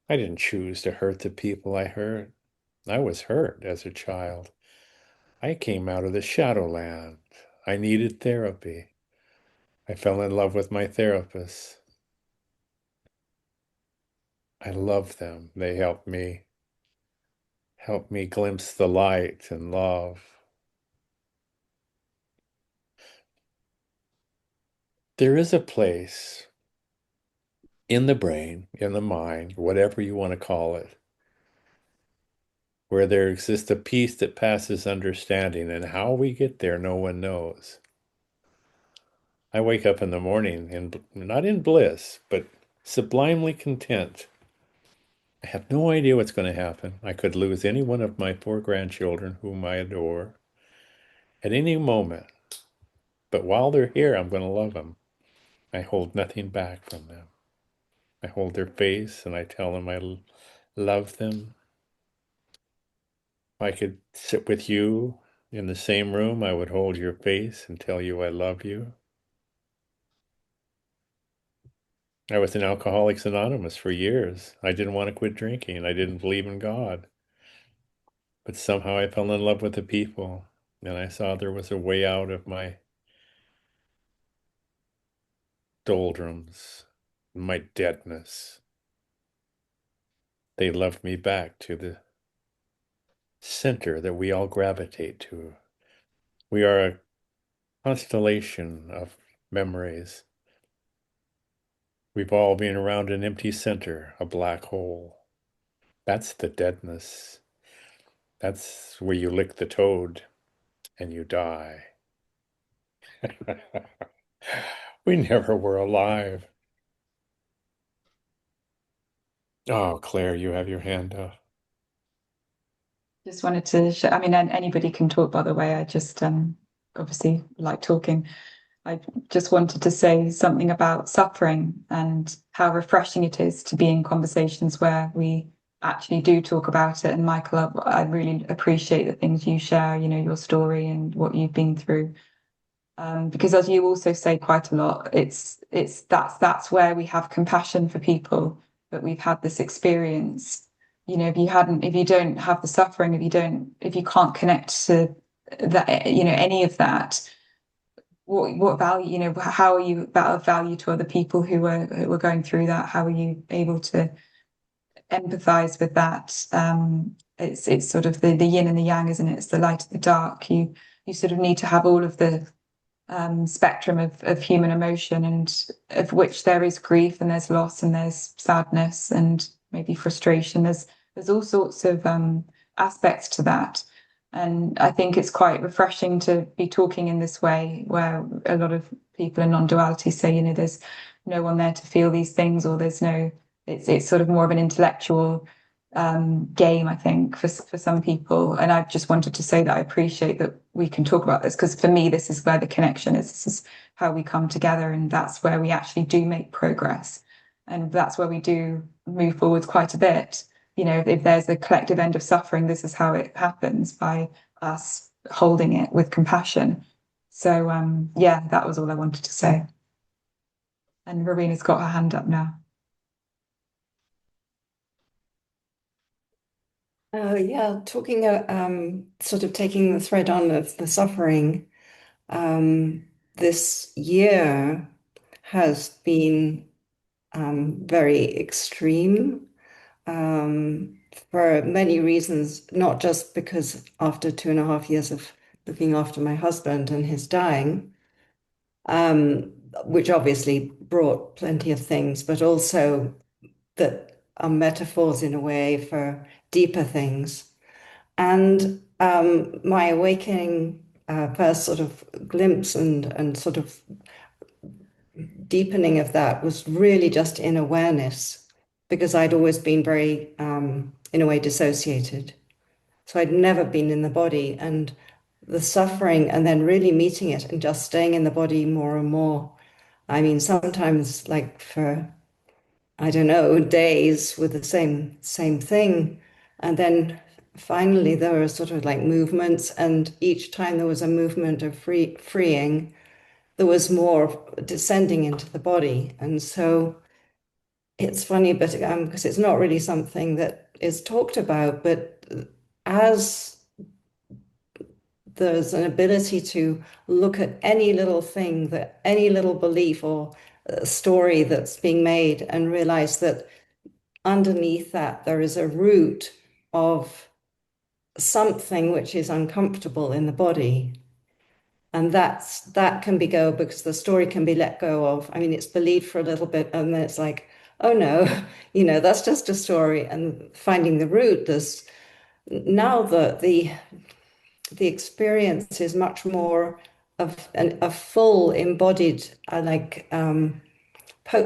I didn't choose to hurt the people I hurt. I was hurt as a child. I came out of the shadowland. I needed therapy. I fell in love with my therapist. I love them. They help me glimpse the light and love. There is a place in the brain, in the mind, whatever you want to call it, where there exists a peace that passes understanding, and how we get there, no one knows. I wake up in the morning not in bliss, but sublimely content. I have no idea what's going to happen. I could lose any one of my 4 grandchildren whom I adore at any moment. But while they're here, I'm going to love them. I hold nothing back from them. I hold their face and I tell them I love them. If I could sit with you in the same room, I would hold your face and tell you I love you. I was in Alcoholics Anonymous for years. I didn't want to quit drinking. I didn't believe in God. But somehow I fell in love with the people, and I saw there was a way out of my doldrums, my deadness. They loved me back to the center that we all gravitate to. We are a constellation of memories. We've all been around an empty center, a black hole. That's the deadness. That's where you lick the toad and you die. We never were alive. Oh, Claire, you have your hand up. Just wanted to share, I mean, anybody can talk, by the way. I just obviously like talking. I just wanted to say something about suffering and how refreshing it is to be in conversations where we actually do talk about it. And Michael, I really appreciate the things you share, you know, your story and what you've been through. Because as you also say quite a lot, that's where we have compassion for people, but we've had this experience. You know, if you don't have the suffering, if you can't connect to that, you know, any of that, what value, you know, how are you of value to other people who are going through that? How are you able to empathize with that? It's sort of the yin and the yang, isn't it? It's the light and the dark. You sort of need to have all of the spectrum of human emotion, and of which there is grief and there's loss and there's sadness and maybe frustration. There's all sorts of aspects to that. And I think it's quite refreshing to be talking in this way, where a lot of people in non-duality say, you know, there's no one there to feel these things, or it's sort of more of an intellectual game, I think, for some people. And I just wanted to say that I appreciate that we can talk about this, because for me, this is where the connection is. This is how we come together, and that's where we actually do make progress. And that's where we do move forwards quite a bit. You know, if there's a collective end of suffering, this is how it happens, by us holding it with compassion. So yeah, that was all I wanted to say. And Rowena's got her hand up now. Yeah, talking, sort of taking the thread on of the suffering, this year has been very extreme for many reasons, not just because after 2.5 years of looking after my husband and his dying, which obviously brought plenty of things, but also that are metaphors in a way for deeper things. And my awakening, first sort of glimpse and sort of deepening of that was really just in awareness, because I'd always been very, in a way, dissociated. So I'd never been in the body, and the suffering and then really meeting it and just staying in the body more and more. I mean, sometimes like for, I don't know, days with the same thing. And then finally there were sort of like movements, and each time there was a movement of freeing, there was more descending into the body. And so it's funny, but because it's not really something that is talked about, but as there's an ability to look at any little thing, that any little belief or story that's being made, and realize that underneath that there is a root of something which is uncomfortable in the body. And that can be go because the story can be let go of. I mean, it's believed for a little bit, and then it's like, oh no, that's just a story. And finding the root, there's now the experience is much more of a full embodied,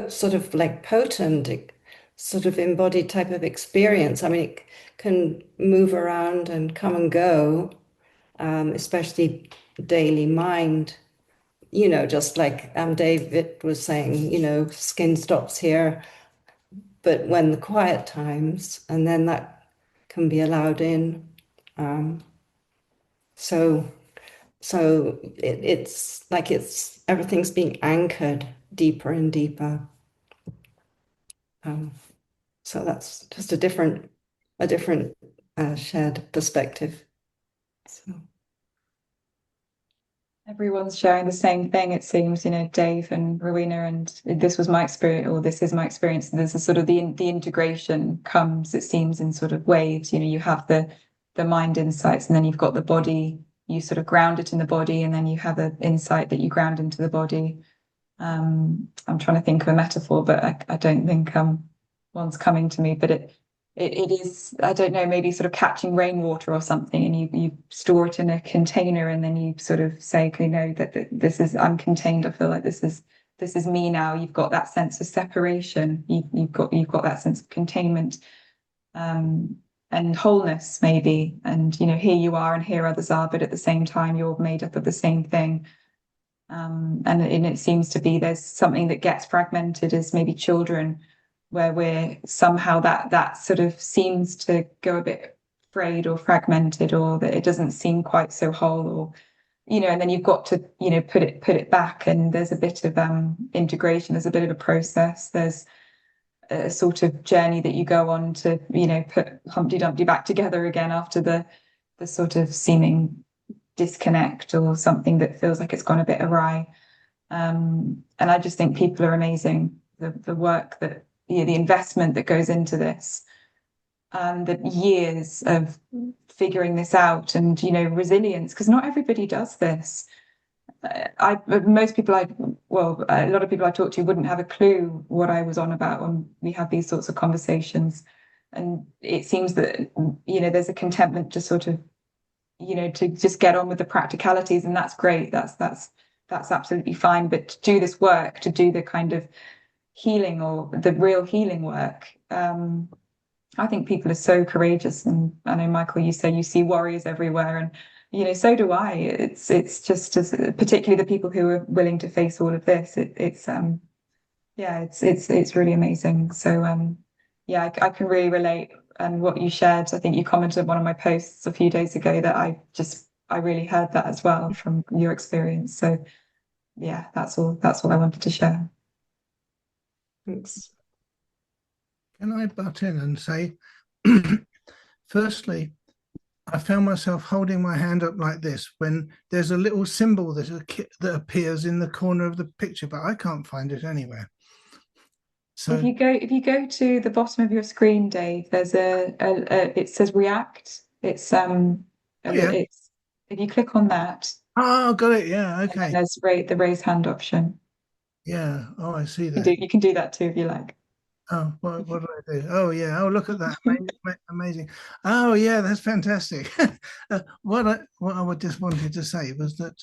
sort of like potent, sort of embodied type of experience. I mean, it can move around and come and go, especially daily mind. Just like David was saying, skin stops here, but when the quiet times, and then that can be allowed in. So it's like everything's being anchored deeper and deeper. So that's just a different shared perspective. So. Everyone's sharing the same thing, it seems, Dave and Rowena, and this was my experience, or this is my experience. There's a sort of the integration comes, it seems, in sort of waves. You have the mind insights, and then you've got the body, you sort of ground it in the body, and then you have an insight that you ground into the body. I'm trying to think of a metaphor, but I don't think one's coming to me, but it is, I don't know, maybe sort of catching rainwater or something, and you store it in a container, and then you sort of say, okay, no, that this is, I'm contained. I feel like this is me now. You've got that sense of separation. You've got that sense of containment, and wholeness maybe. And here you are, and here others are, but at the same time, you're made up of the same thing. And it seems to be there's something that gets fragmented as maybe children, where we're somehow that sort of seems to go a bit frayed or fragmented, or that it doesn't seem quite so whole, or and then you've got to put it back, and there's a bit of integration, there's a bit of a process, there's a sort of journey that you go on to put Humpty Dumpty back together again after the sort of seeming disconnect, or something that feels like it's gone a bit awry. And I just think people are amazing. The work that the investment that goes into this, and the years of figuring this out, and resilience, because not everybody does this. Most people a lot of people I talk to wouldn't have a clue what I was on about when we have these sorts of conversations. And it seems that there's a contentment to sort of to just get on with the practicalities, and that's great. That's absolutely fine. But to do this work, to do the kind of healing, or the real healing work, I think people are so courageous. And I know, Michael, you say you see warriors everywhere, and so do I. It's just particularly the people who are willing to face all of this. It's really amazing. So I can really relate. And what you shared, I think you commented on one of my posts a few days ago, that I really heard that as well from your experience. So yeah, that's all I wanted to share. Thanks. Can I butt in and say, firstly, I found myself holding my hand up like this when there's a little symbol that appears in the corner of the picture, but I can't find it anywhere. So if you go to the bottom of your screen, Dave, there's it says react. It's it's, if you click on that. Oh, got it. Yeah, okay. And there's the raise hand option. Yeah. Oh, I see that. You can do that too if you like. Oh, what do I do? Oh, yeah. Oh, look at that. Amazing. Oh, yeah, that's fantastic. What I would just wanted to say was that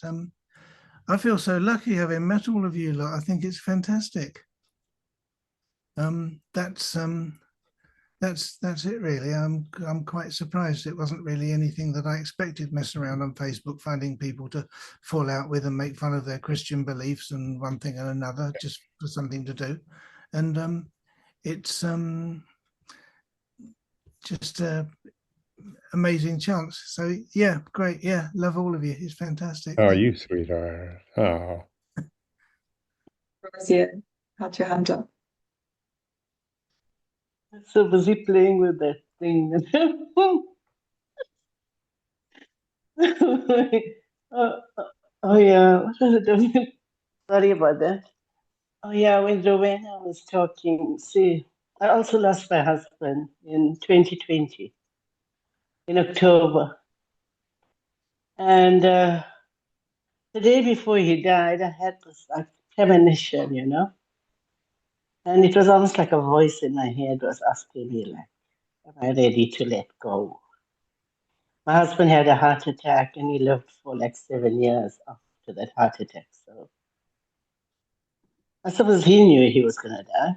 I feel so lucky having met all of you lot. I think it's fantastic. Um, that's um, that's it really. I'm quite surprised. It wasn't really anything that I expected. Messing around on Facebook, finding people to fall out with and make fun of their Christian beliefs and one thing and another, just for something to do. And it's just a amazing chance. So yeah, great. Yeah, love all of you. It's fantastic. Oh, Thank you. you sweetheart. Oh, Rosie, had your hand up. So busy playing with that thing. oh, oh, yeah, what was it doing? Sorry about that. Oh yeah, when Rowena was talking, see, I also lost my husband in 2020, in October. And the day before he died, I had this like premonition, and it was almost like a voice in my head was asking me, like, am I ready to let go? My husband had a heart attack and he lived for like 7 years after that heart attack. So I suppose he knew he was going to die.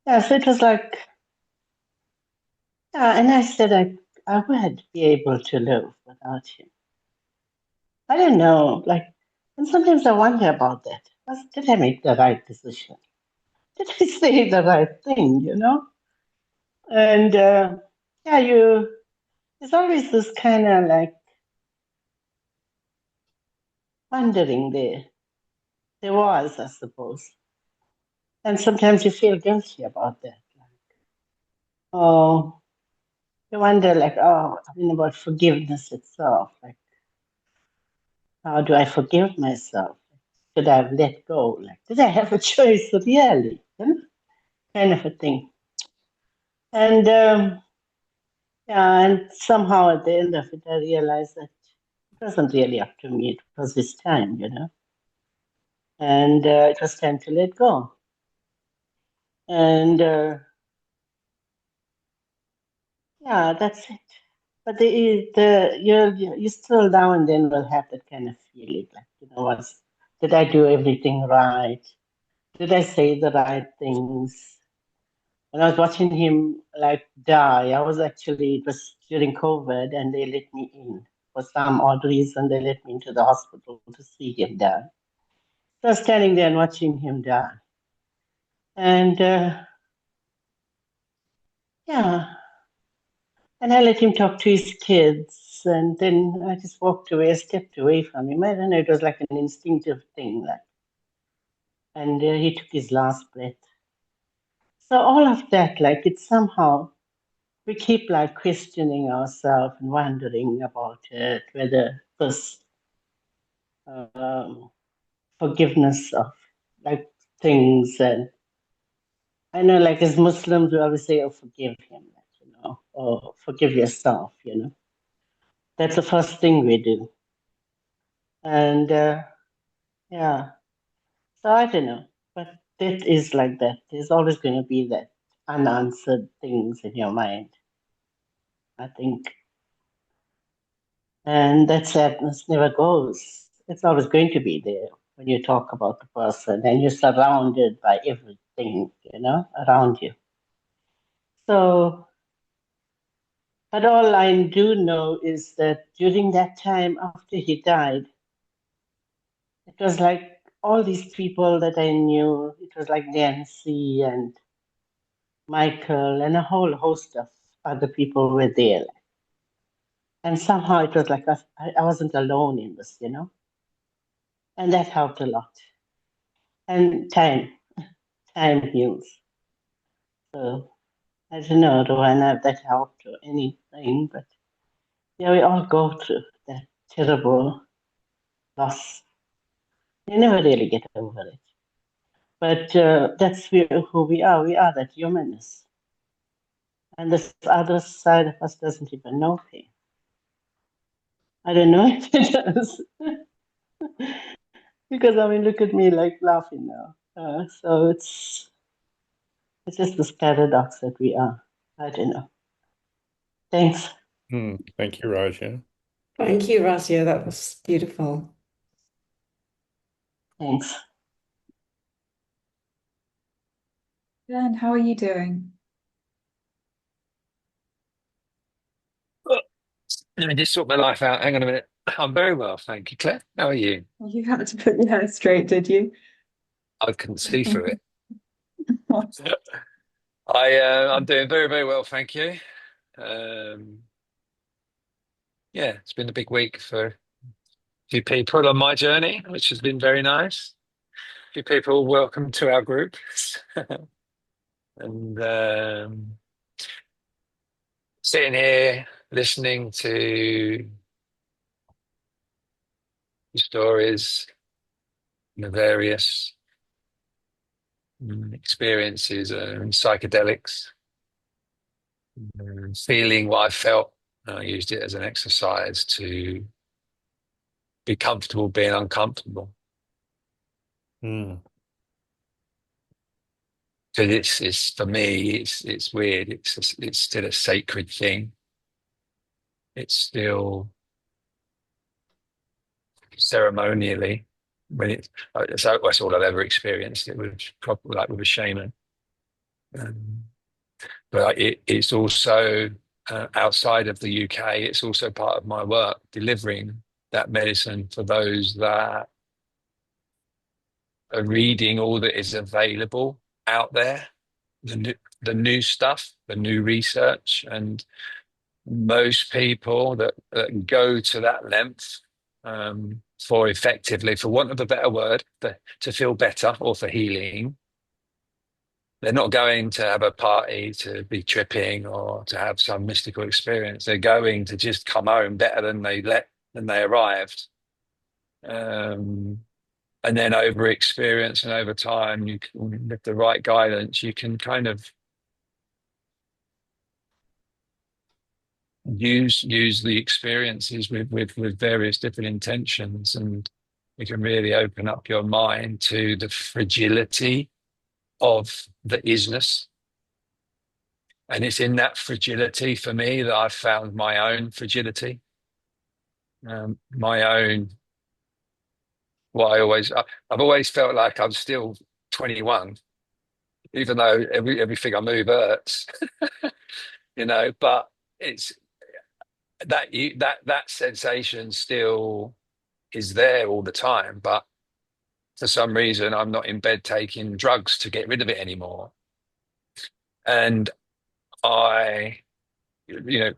Yeah, so it was like, yeah, and I said I would be able to live without him. I don't know, like, and sometimes I wonder about that. Did I make the right decision? Did I say the right thing? And yeah, there's always this kind of like wondering there. There was, I suppose. And sometimes you feel guilty about that. Like, oh, you wonder, like, oh, I mean, about forgiveness itself. Like, how do I forgive myself? Should I have let go? Like, did I have a choice really? Kind of a thing. And yeah, and somehow at the end of it, I realized that it wasn't really up to me. It was his time. And it was time to let go. And yeah, that's it. But you still now and then will have that kind of feeling, like, did I do everything right? Did I say the right things? When I was watching him like die, it was during COVID, and they let me in for some odd reason. They let me into the hospital to see him die. So I was standing there and watching him die, and yeah, and I let him talk to his kids, and then I just walked away. I stepped away from him. I don't know. It was like an instinctive thing, like, and he took his last breath. So all of that, like, it's somehow we keep like questioning ourselves and wondering about it, whether this um, forgiveness of like things. And I know, like, as Muslims, we always say, "Oh, forgive him," or forgive yourself. That's the first thing we do. And yeah, so I don't know, but it is like that. There's always going to be that unanswered things in your mind, I think. And that sadness never goes. It's always going to be there when you talk about the person and you're surrounded by everything, around you. So, but all I do know is that during that time after he died, it was like all these people that I knew, it was like Nancy and Michael and a whole host of other people were there. And somehow it was like I wasn't alone in this. And that helped a lot. And time heals. So I don't know, Rowana, if that helped or anything, but yeah, we all go through that terrible loss. You never really get over it. But that's who we are. We are that humanness. And this other side of us doesn't even know pain. I don't know if it does. Because I mean, look at me like laughing now. So it's just this paradox that we are. I don't know. Thanks. Thank you, Raja. Thank you, Razia. That was beautiful. Thanks. Dan, how are you doing? Let me just sort my life out. Hang on a minute. I'm very well, thank you, Claire. How are you? You had to put your hair straight, did you? I couldn't see through it. I'm doing very, very well, thank you. Um, yeah, it's been a big week for a few people on my journey, which has been very nice. A few people welcome to our group. And sitting here listening to the stories and the various experiences and psychedelics, feeling what I felt. I used it as an exercise to be comfortable being uncomfortable. Mm. Because it's for me, it's weird. It's still a sacred thing. It's still ceremonially when it. So that's all I've ever experienced. It was probably like with a shaman. Um, but it's also outside of the UK. It's also part of my work, delivering that medicine for those that are reading all that is available out there, the new stuff, the new research, and most people that go to that length for effectively, for want of a better word, to feel better or for healing. They're not going to have a party to be tripping or to have some mystical experience. They're going to just come home better than they arrived. And then over experience and over time, with the right guidance, you can kind of use the experiences with various different intentions, and you can really open up your mind to the fragility of the isness. And it's in that fragility for me that I've found my own fragility, my own. I've always felt like I'm still 21, even though everything I move hurts, But it's that sensation still is there all the time. But for some reason, I'm not in bed taking drugs to get rid of it anymore. And I,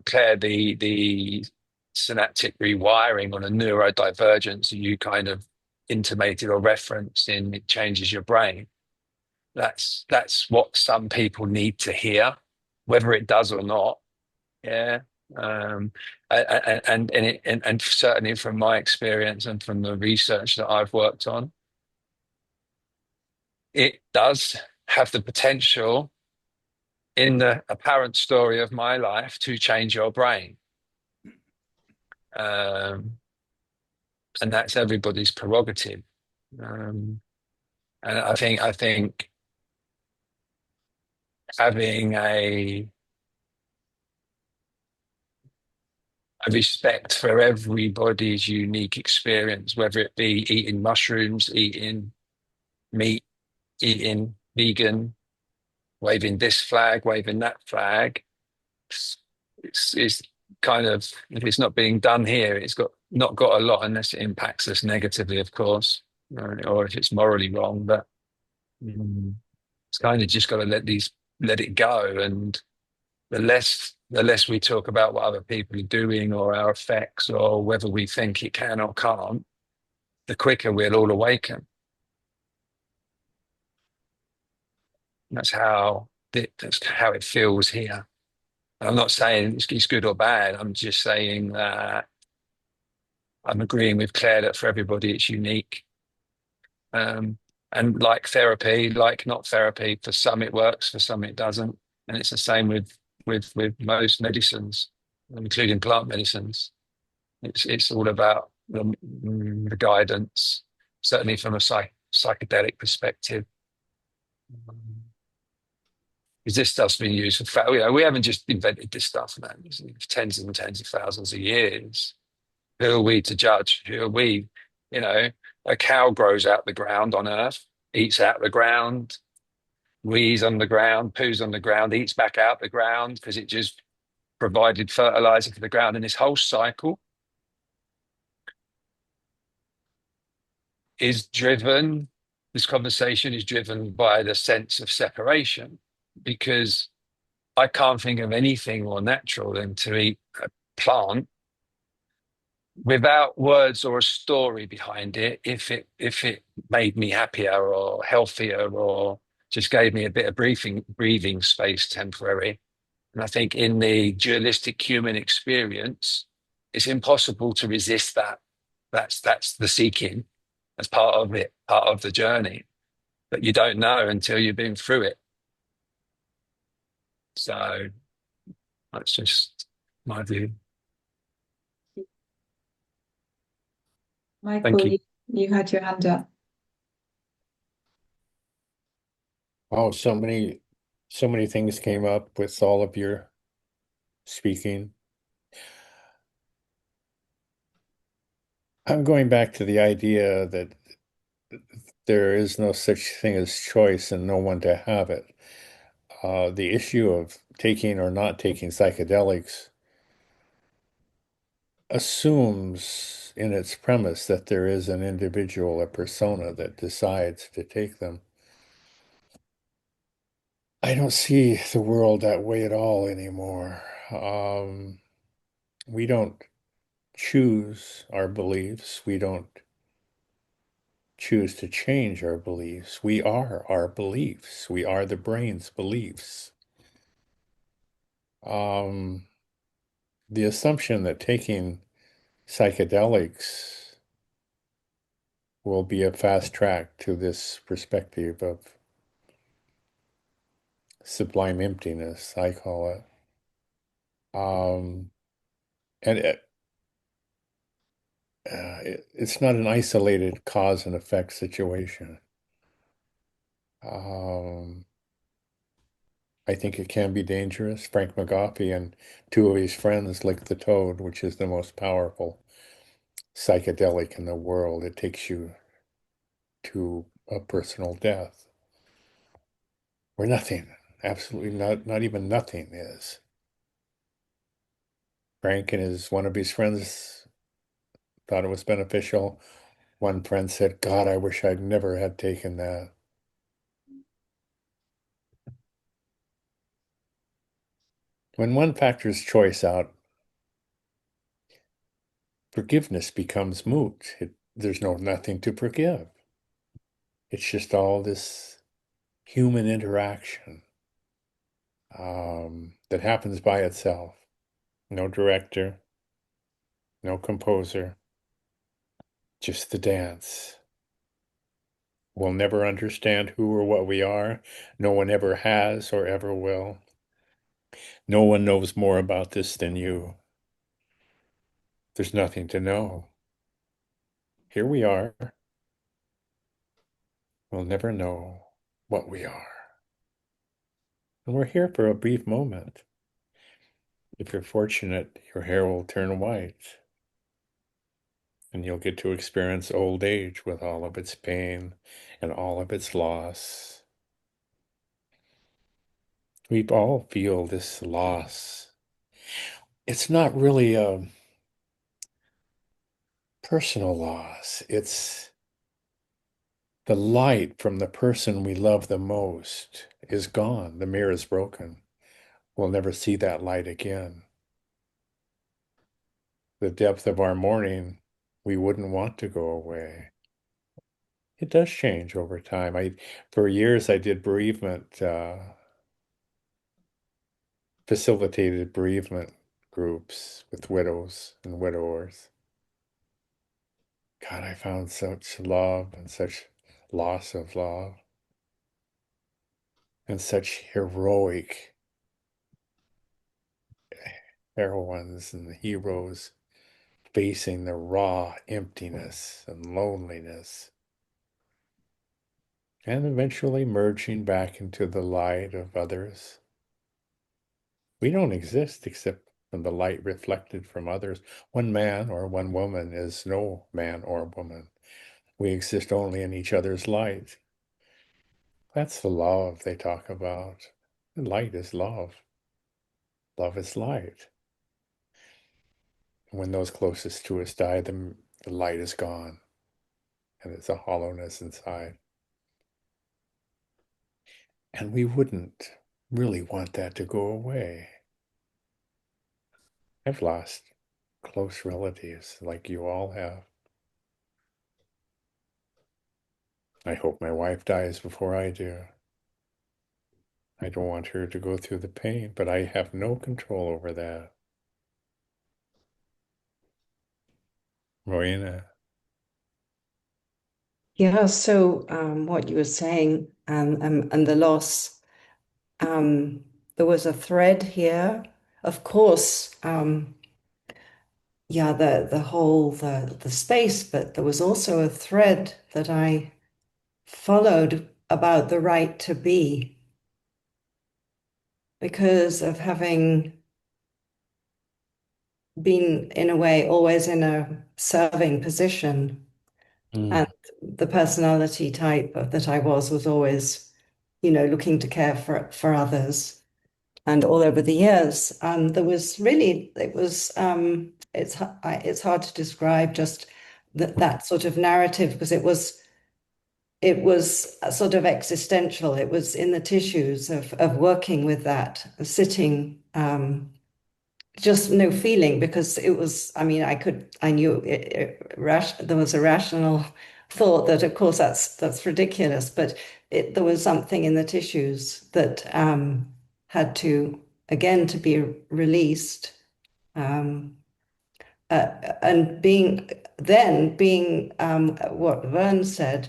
Claire, the synaptic rewiring on a neurodivergence you kind of intimated or referenced in it changes your brain. That's what some people need to hear, whether it does or not. Yeah. And certainly from my experience and from the research that I've worked on, it does have the potential in the apparent story of my life to change your brain. Um, and that's everybody's prerogative. And I think having a respect for everybody's unique experience, whether it be eating mushrooms, eating meat, eating vegan, waving this flag, waving that flag. It's kind of, if it's not being done here, it's not got a lot unless it impacts us negatively, of course, or if it's morally wrong. But it's kind of just got to let it go. And the less we talk about what other people are doing or our effects or whether we think it can or can't, the quicker we'll all awaken. That's how it feels here. I'm not saying it's good or bad. I'm just saying that I'm agreeing with Claire that for everybody it's unique. And like therapy, like not therapy, for some it works, for some it doesn't. And it's the same with most medicines, including plant medicines. It's all about the guidance certainly from a psychedelic perspective. Because this stuff's been used for, we haven't just invented this stuff, man. It's tens and tens of thousands of years. Who are we to judge? Who are we? You know, a cow grows out the ground on Earth, eats out the ground, wees on the ground, poos on the ground, eats back out the ground because it just provided fertilizer for the ground. And this whole cycle is driven, this conversation is driven by the sense of separation because I can't think of anything more natural than to eat a plant without words or a story behind it. If it made me happier or healthier or just gave me a bit of breathing space temporary. And I think in the dualistic human experience, it's impossible to resist that. That's the seeking. That's part of it, part of the journey. But you don't know until you've been through it. So that's just my view. Thank Michael, you. you had your hand up. Oh, so many things came up with all of your speaking. I'm going back to the idea that there is no such thing as choice and no one to have it. The issue of taking or not taking psychedelics assumes in its premise that there is an individual, a persona that decides to take them. I don't see the world that way at all anymore. We don't choose our beliefs. We don't choose to change our beliefs. We are our beliefs. We are the brain's beliefs. Um, the assumption that taking psychedelics will be a fast track to this perspective of sublime emptiness, I call it. And it's not an isolated cause and effect situation. Um, I think it can be dangerous. Frank McGoffey and two of his friends licked the toad, which is the most powerful psychedelic in the world. It takes you to a personal death where nothing, absolutely not even nothing is. Frank and one of his friends thought it was beneficial. One friend said, God, I wish I'd never had taken that. When one factors choice out, forgiveness becomes moot. There's nothing to forgive. It's just all this human interaction that happens by itself. No director, no composer, just the dance. We'll never understand who or what we are. No one ever has or ever will. No one knows more about this than you. There's nothing to know. Here we are. We'll never know what we are. And we're here for a brief moment. If you're fortunate, your hair will turn white, and you'll get to experience old age with all of its pain and all of its loss. We all feel this loss. It's not really a personal loss. It's the light from the person we love the most is gone. The mirror is broken. We'll never see that light again. The depth of our mourning, we wouldn't want to go away. It does change over time. For years, I did bereavement, facilitated bereavement groups with widows and widowers. God, I found such love and such loss of love and such heroic heroines and heroes facing the raw emptiness and loneliness. and eventually merging back into the light of others. We don't exist except from the light reflected from others. One man or one woman is no man or woman. We exist only in each other's light. That's the love they talk about. Light is love. Love is light. When those closest to us die, the light is gone, and it's a hollowness inside. And we wouldn't really want that to go away. I've lost close relatives like you all have. I hope my wife dies before I do. I don't want her to go through the pain, but I have no control over that. Rowena. Yeah, so what you were saying and the loss, there was a thread here. Of course, yeah, the whole the space, but there was also a thread that I followed about the right to be because of having been in a way always in a serving position. And the personality type that I was always, looking to care for others. And all over the years, there was really, it was, it's hard to describe just that sort of narrative because it was a sort of existential. It was in the tissues of working with that, sitting, just no feeling because it was, I mean, I knew there was a rational thought that, of course, that's ridiculous, but there was something in the tissues that had to, again, to be released. Um, and being what Vern said,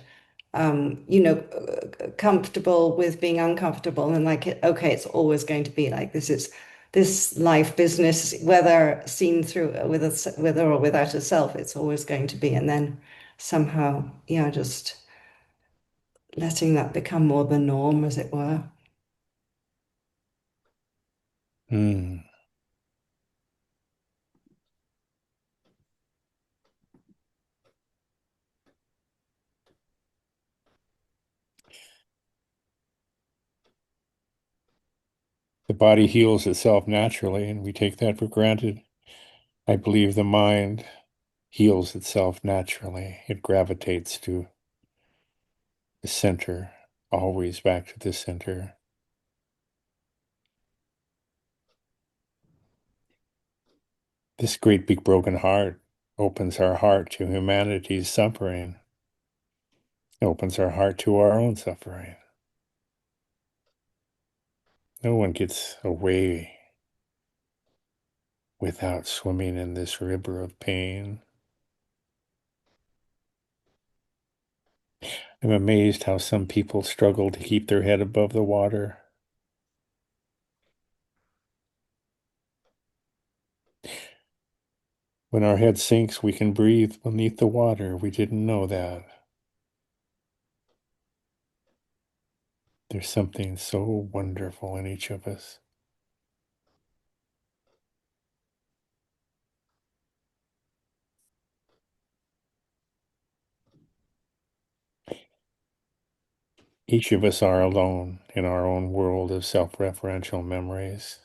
comfortable with being uncomfortable and like, okay, it's always going to be like this. It's this life business, whether seen through with or without a self, it's always going to be. And then somehow, yeah, just letting that become more the norm, as it were. Mm. The body heals itself naturally, and we take that for granted. I believe the mind heals itself naturally. It gravitates to the center, always back to the center. This great big broken heart opens our heart to humanity's suffering, opens our heart to our own suffering. No one gets away without swimming in this river of pain. I'm amazed how some people struggle to keep their head above the water. When our head sinks, we can breathe beneath the water. We didn't know that. There's something so wonderful in each of us. Each of us are alone in our own world of self-referential memories,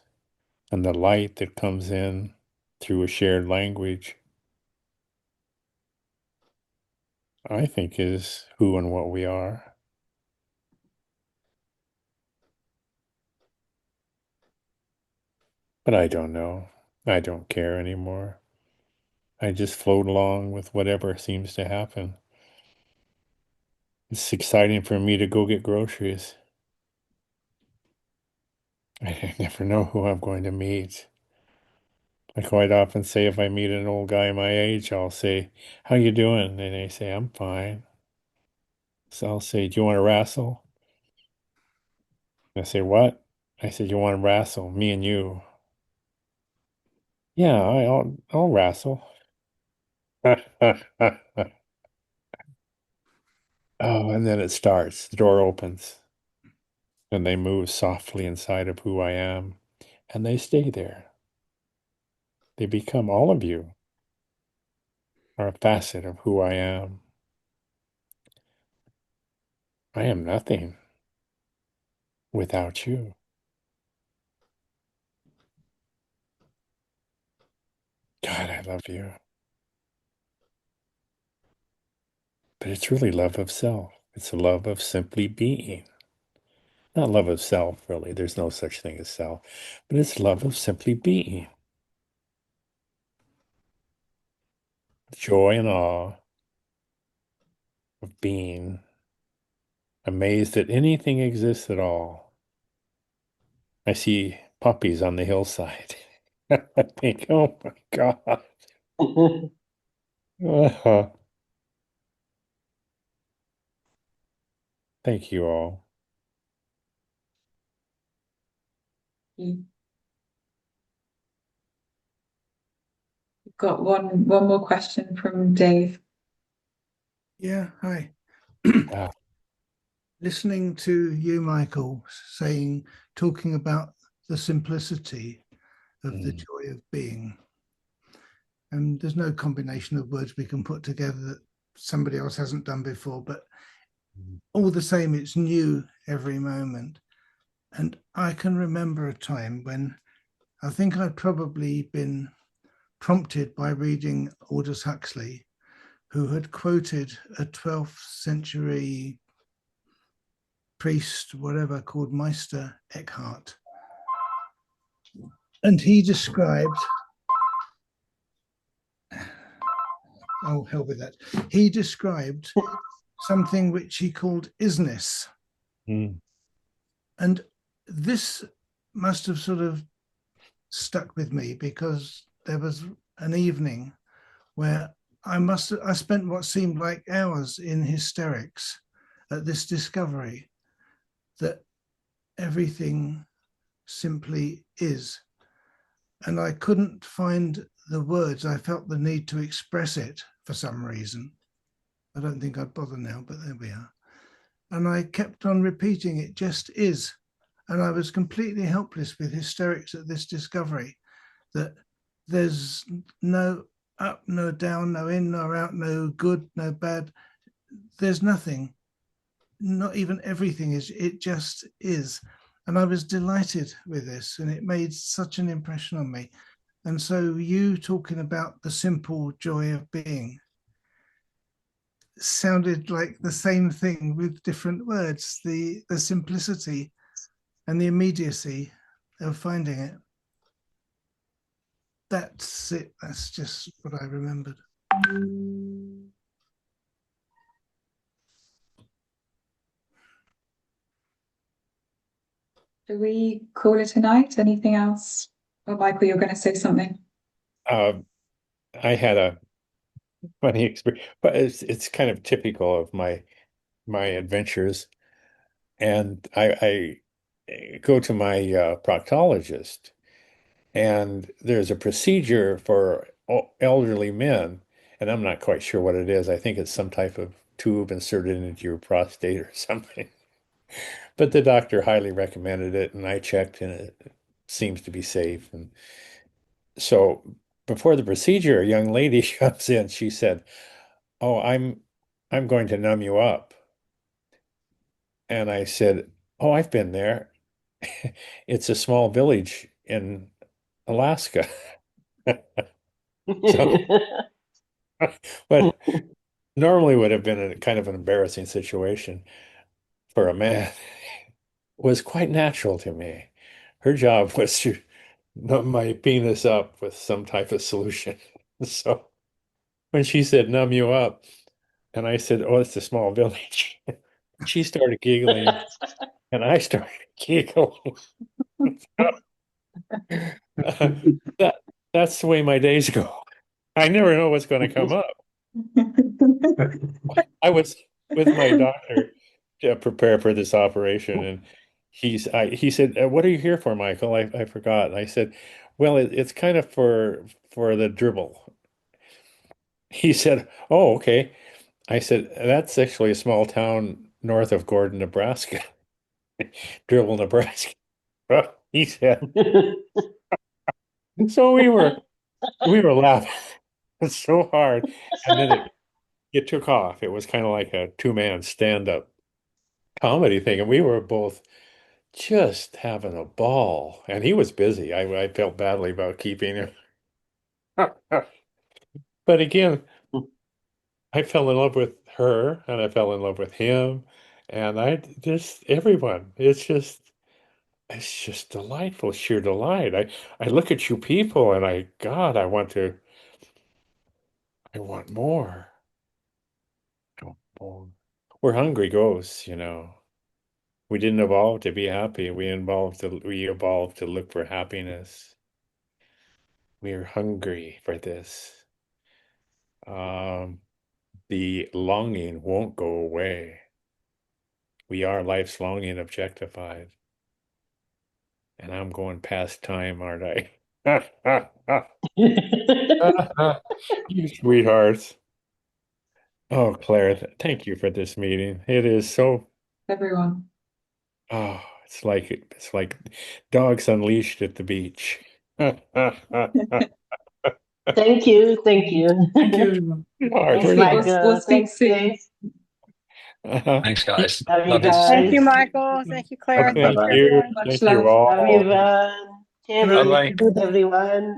and the light that comes in through a shared language, I think, is who and what we are. But I don't know. I don't care anymore. I just float along with whatever seems to happen. It's exciting for me to go get groceries. I never know who I'm going to meet. I quite often say if I meet an old guy my age, I'll say, "How you doing?" And they say, "I'm fine." So I'll say, "Do you want to wrestle?" And I say, "What?" I said, "You want to wrestle, me and you?" Yeah, I'll wrestle. Oh, and then it starts. The door opens and they move softly inside of who I am and they stay there. They become all of you are a facet of who I am. I am nothing without you. God, I love you. But it's really love of self. It's a love of simply being. Not love of self, really. There's no such thing as self, but it's love of simply being. Joy and awe of being, amazed that anything exists at all. I see puppies on the hillside. I think, oh my God. Uh, thank you all. We've got one more question from Dave. Yeah, hi. Ah, Listening to you, Michael, talking about the simplicity of the mm, joy of being. And there's no combination of words we can put together that somebody else hasn't done before, but mm, all the same, it's new every moment. And I can remember a time when I think I'd probably been prompted by reading Aldous Huxley, who had quoted a 12th century priest, whatever, called Meister Eckhart. And he described, oh, hell with that. He described something which he called isness. mm, And this must have sort of stuck with me because there was an evening where I spent what seemed like hours in hysterics at this discovery that everything simply is. And I couldn't find the words. I felt the need to express it for some reason. I don't think I'd bother now, but there we are. And I kept on repeating, it just is. And I was completely helpless with hysterics at this discovery that there's no up, no down, no in, no out, no good, no bad. There's nothing. Not even everything is. It just is. And I was delighted with this, and it made such an impression on me. And so, you talking about the simple joy of being sounded like the same thing with different words, the simplicity and the immediacy of finding it. That's it. That's just what I remembered. Do we call it a night? Anything else? Oh, Michael, you're going to say something. uh, I had a funny experience, but it's kind of typical of my adventures. And I go to my proctologist, and there's a procedure for elderly men, and I'm not quite sure what it is. I think it's some type of tube inserted into your prostate or something. But the doctor highly recommended it, and I checked, and it seems to be safe. And so before the procedure, a young lady comes in. She said, "Oh, I'm going to numb you up." And I said, "Oh, I've been there. It's a small village in Alaska." So, but normally would have been a kind of an embarrassing situation for a man was quite natural to me. Her job was to numb my penis up with some type of solution. So when she said numb you up, and I said, "Oh, it's a small village," she started giggling, and I started giggling. That that's the way my days go. I never know what's going to come up. I was with my doctor to prepare for this operation, and he said, "What are you here for, Michael?" I forgot. And I said, "Well, it's kind of for the dribble." He said, "Oh, okay." I said, that's actually a small town north of Gordon, Nebraska. Dribble, Nebraska. He said, so we were laughing so hard. And then it took off. It was kind of like a two-man stand-up comedy thing. And we were both just having a ball. And he was busy. I felt badly about keeping him. But again, I fell in love with her and I fell in love with him. And I just everyone. It's just delightful, sheer delight. I look at you people and God, I want more. I want more. We're hungry ghosts, you know. We didn't evolve to be happy. We evolved to look for happiness. We are hungry for this. Um, the longing won't go away. We are life's longing objectified. And I'm going past time, aren't I? You sweethearts. Oh, Claire, thank you for this meeting. It is so, Everyone. it's like dogs unleashed at the beach. Thank you. Thank you. Thank you, everyone. Thanks, We'll Michael. speak Thanks, soon. Grace. Thanks, guys. Love you Lovely to see Thank you. you, guys. Michael. Thank you, Claire. Oh, And Bye thank thank you, bye. you. everyone. Much Thank you love. Love you, all. Van. Good Tim, night. Bye-bye. everyone.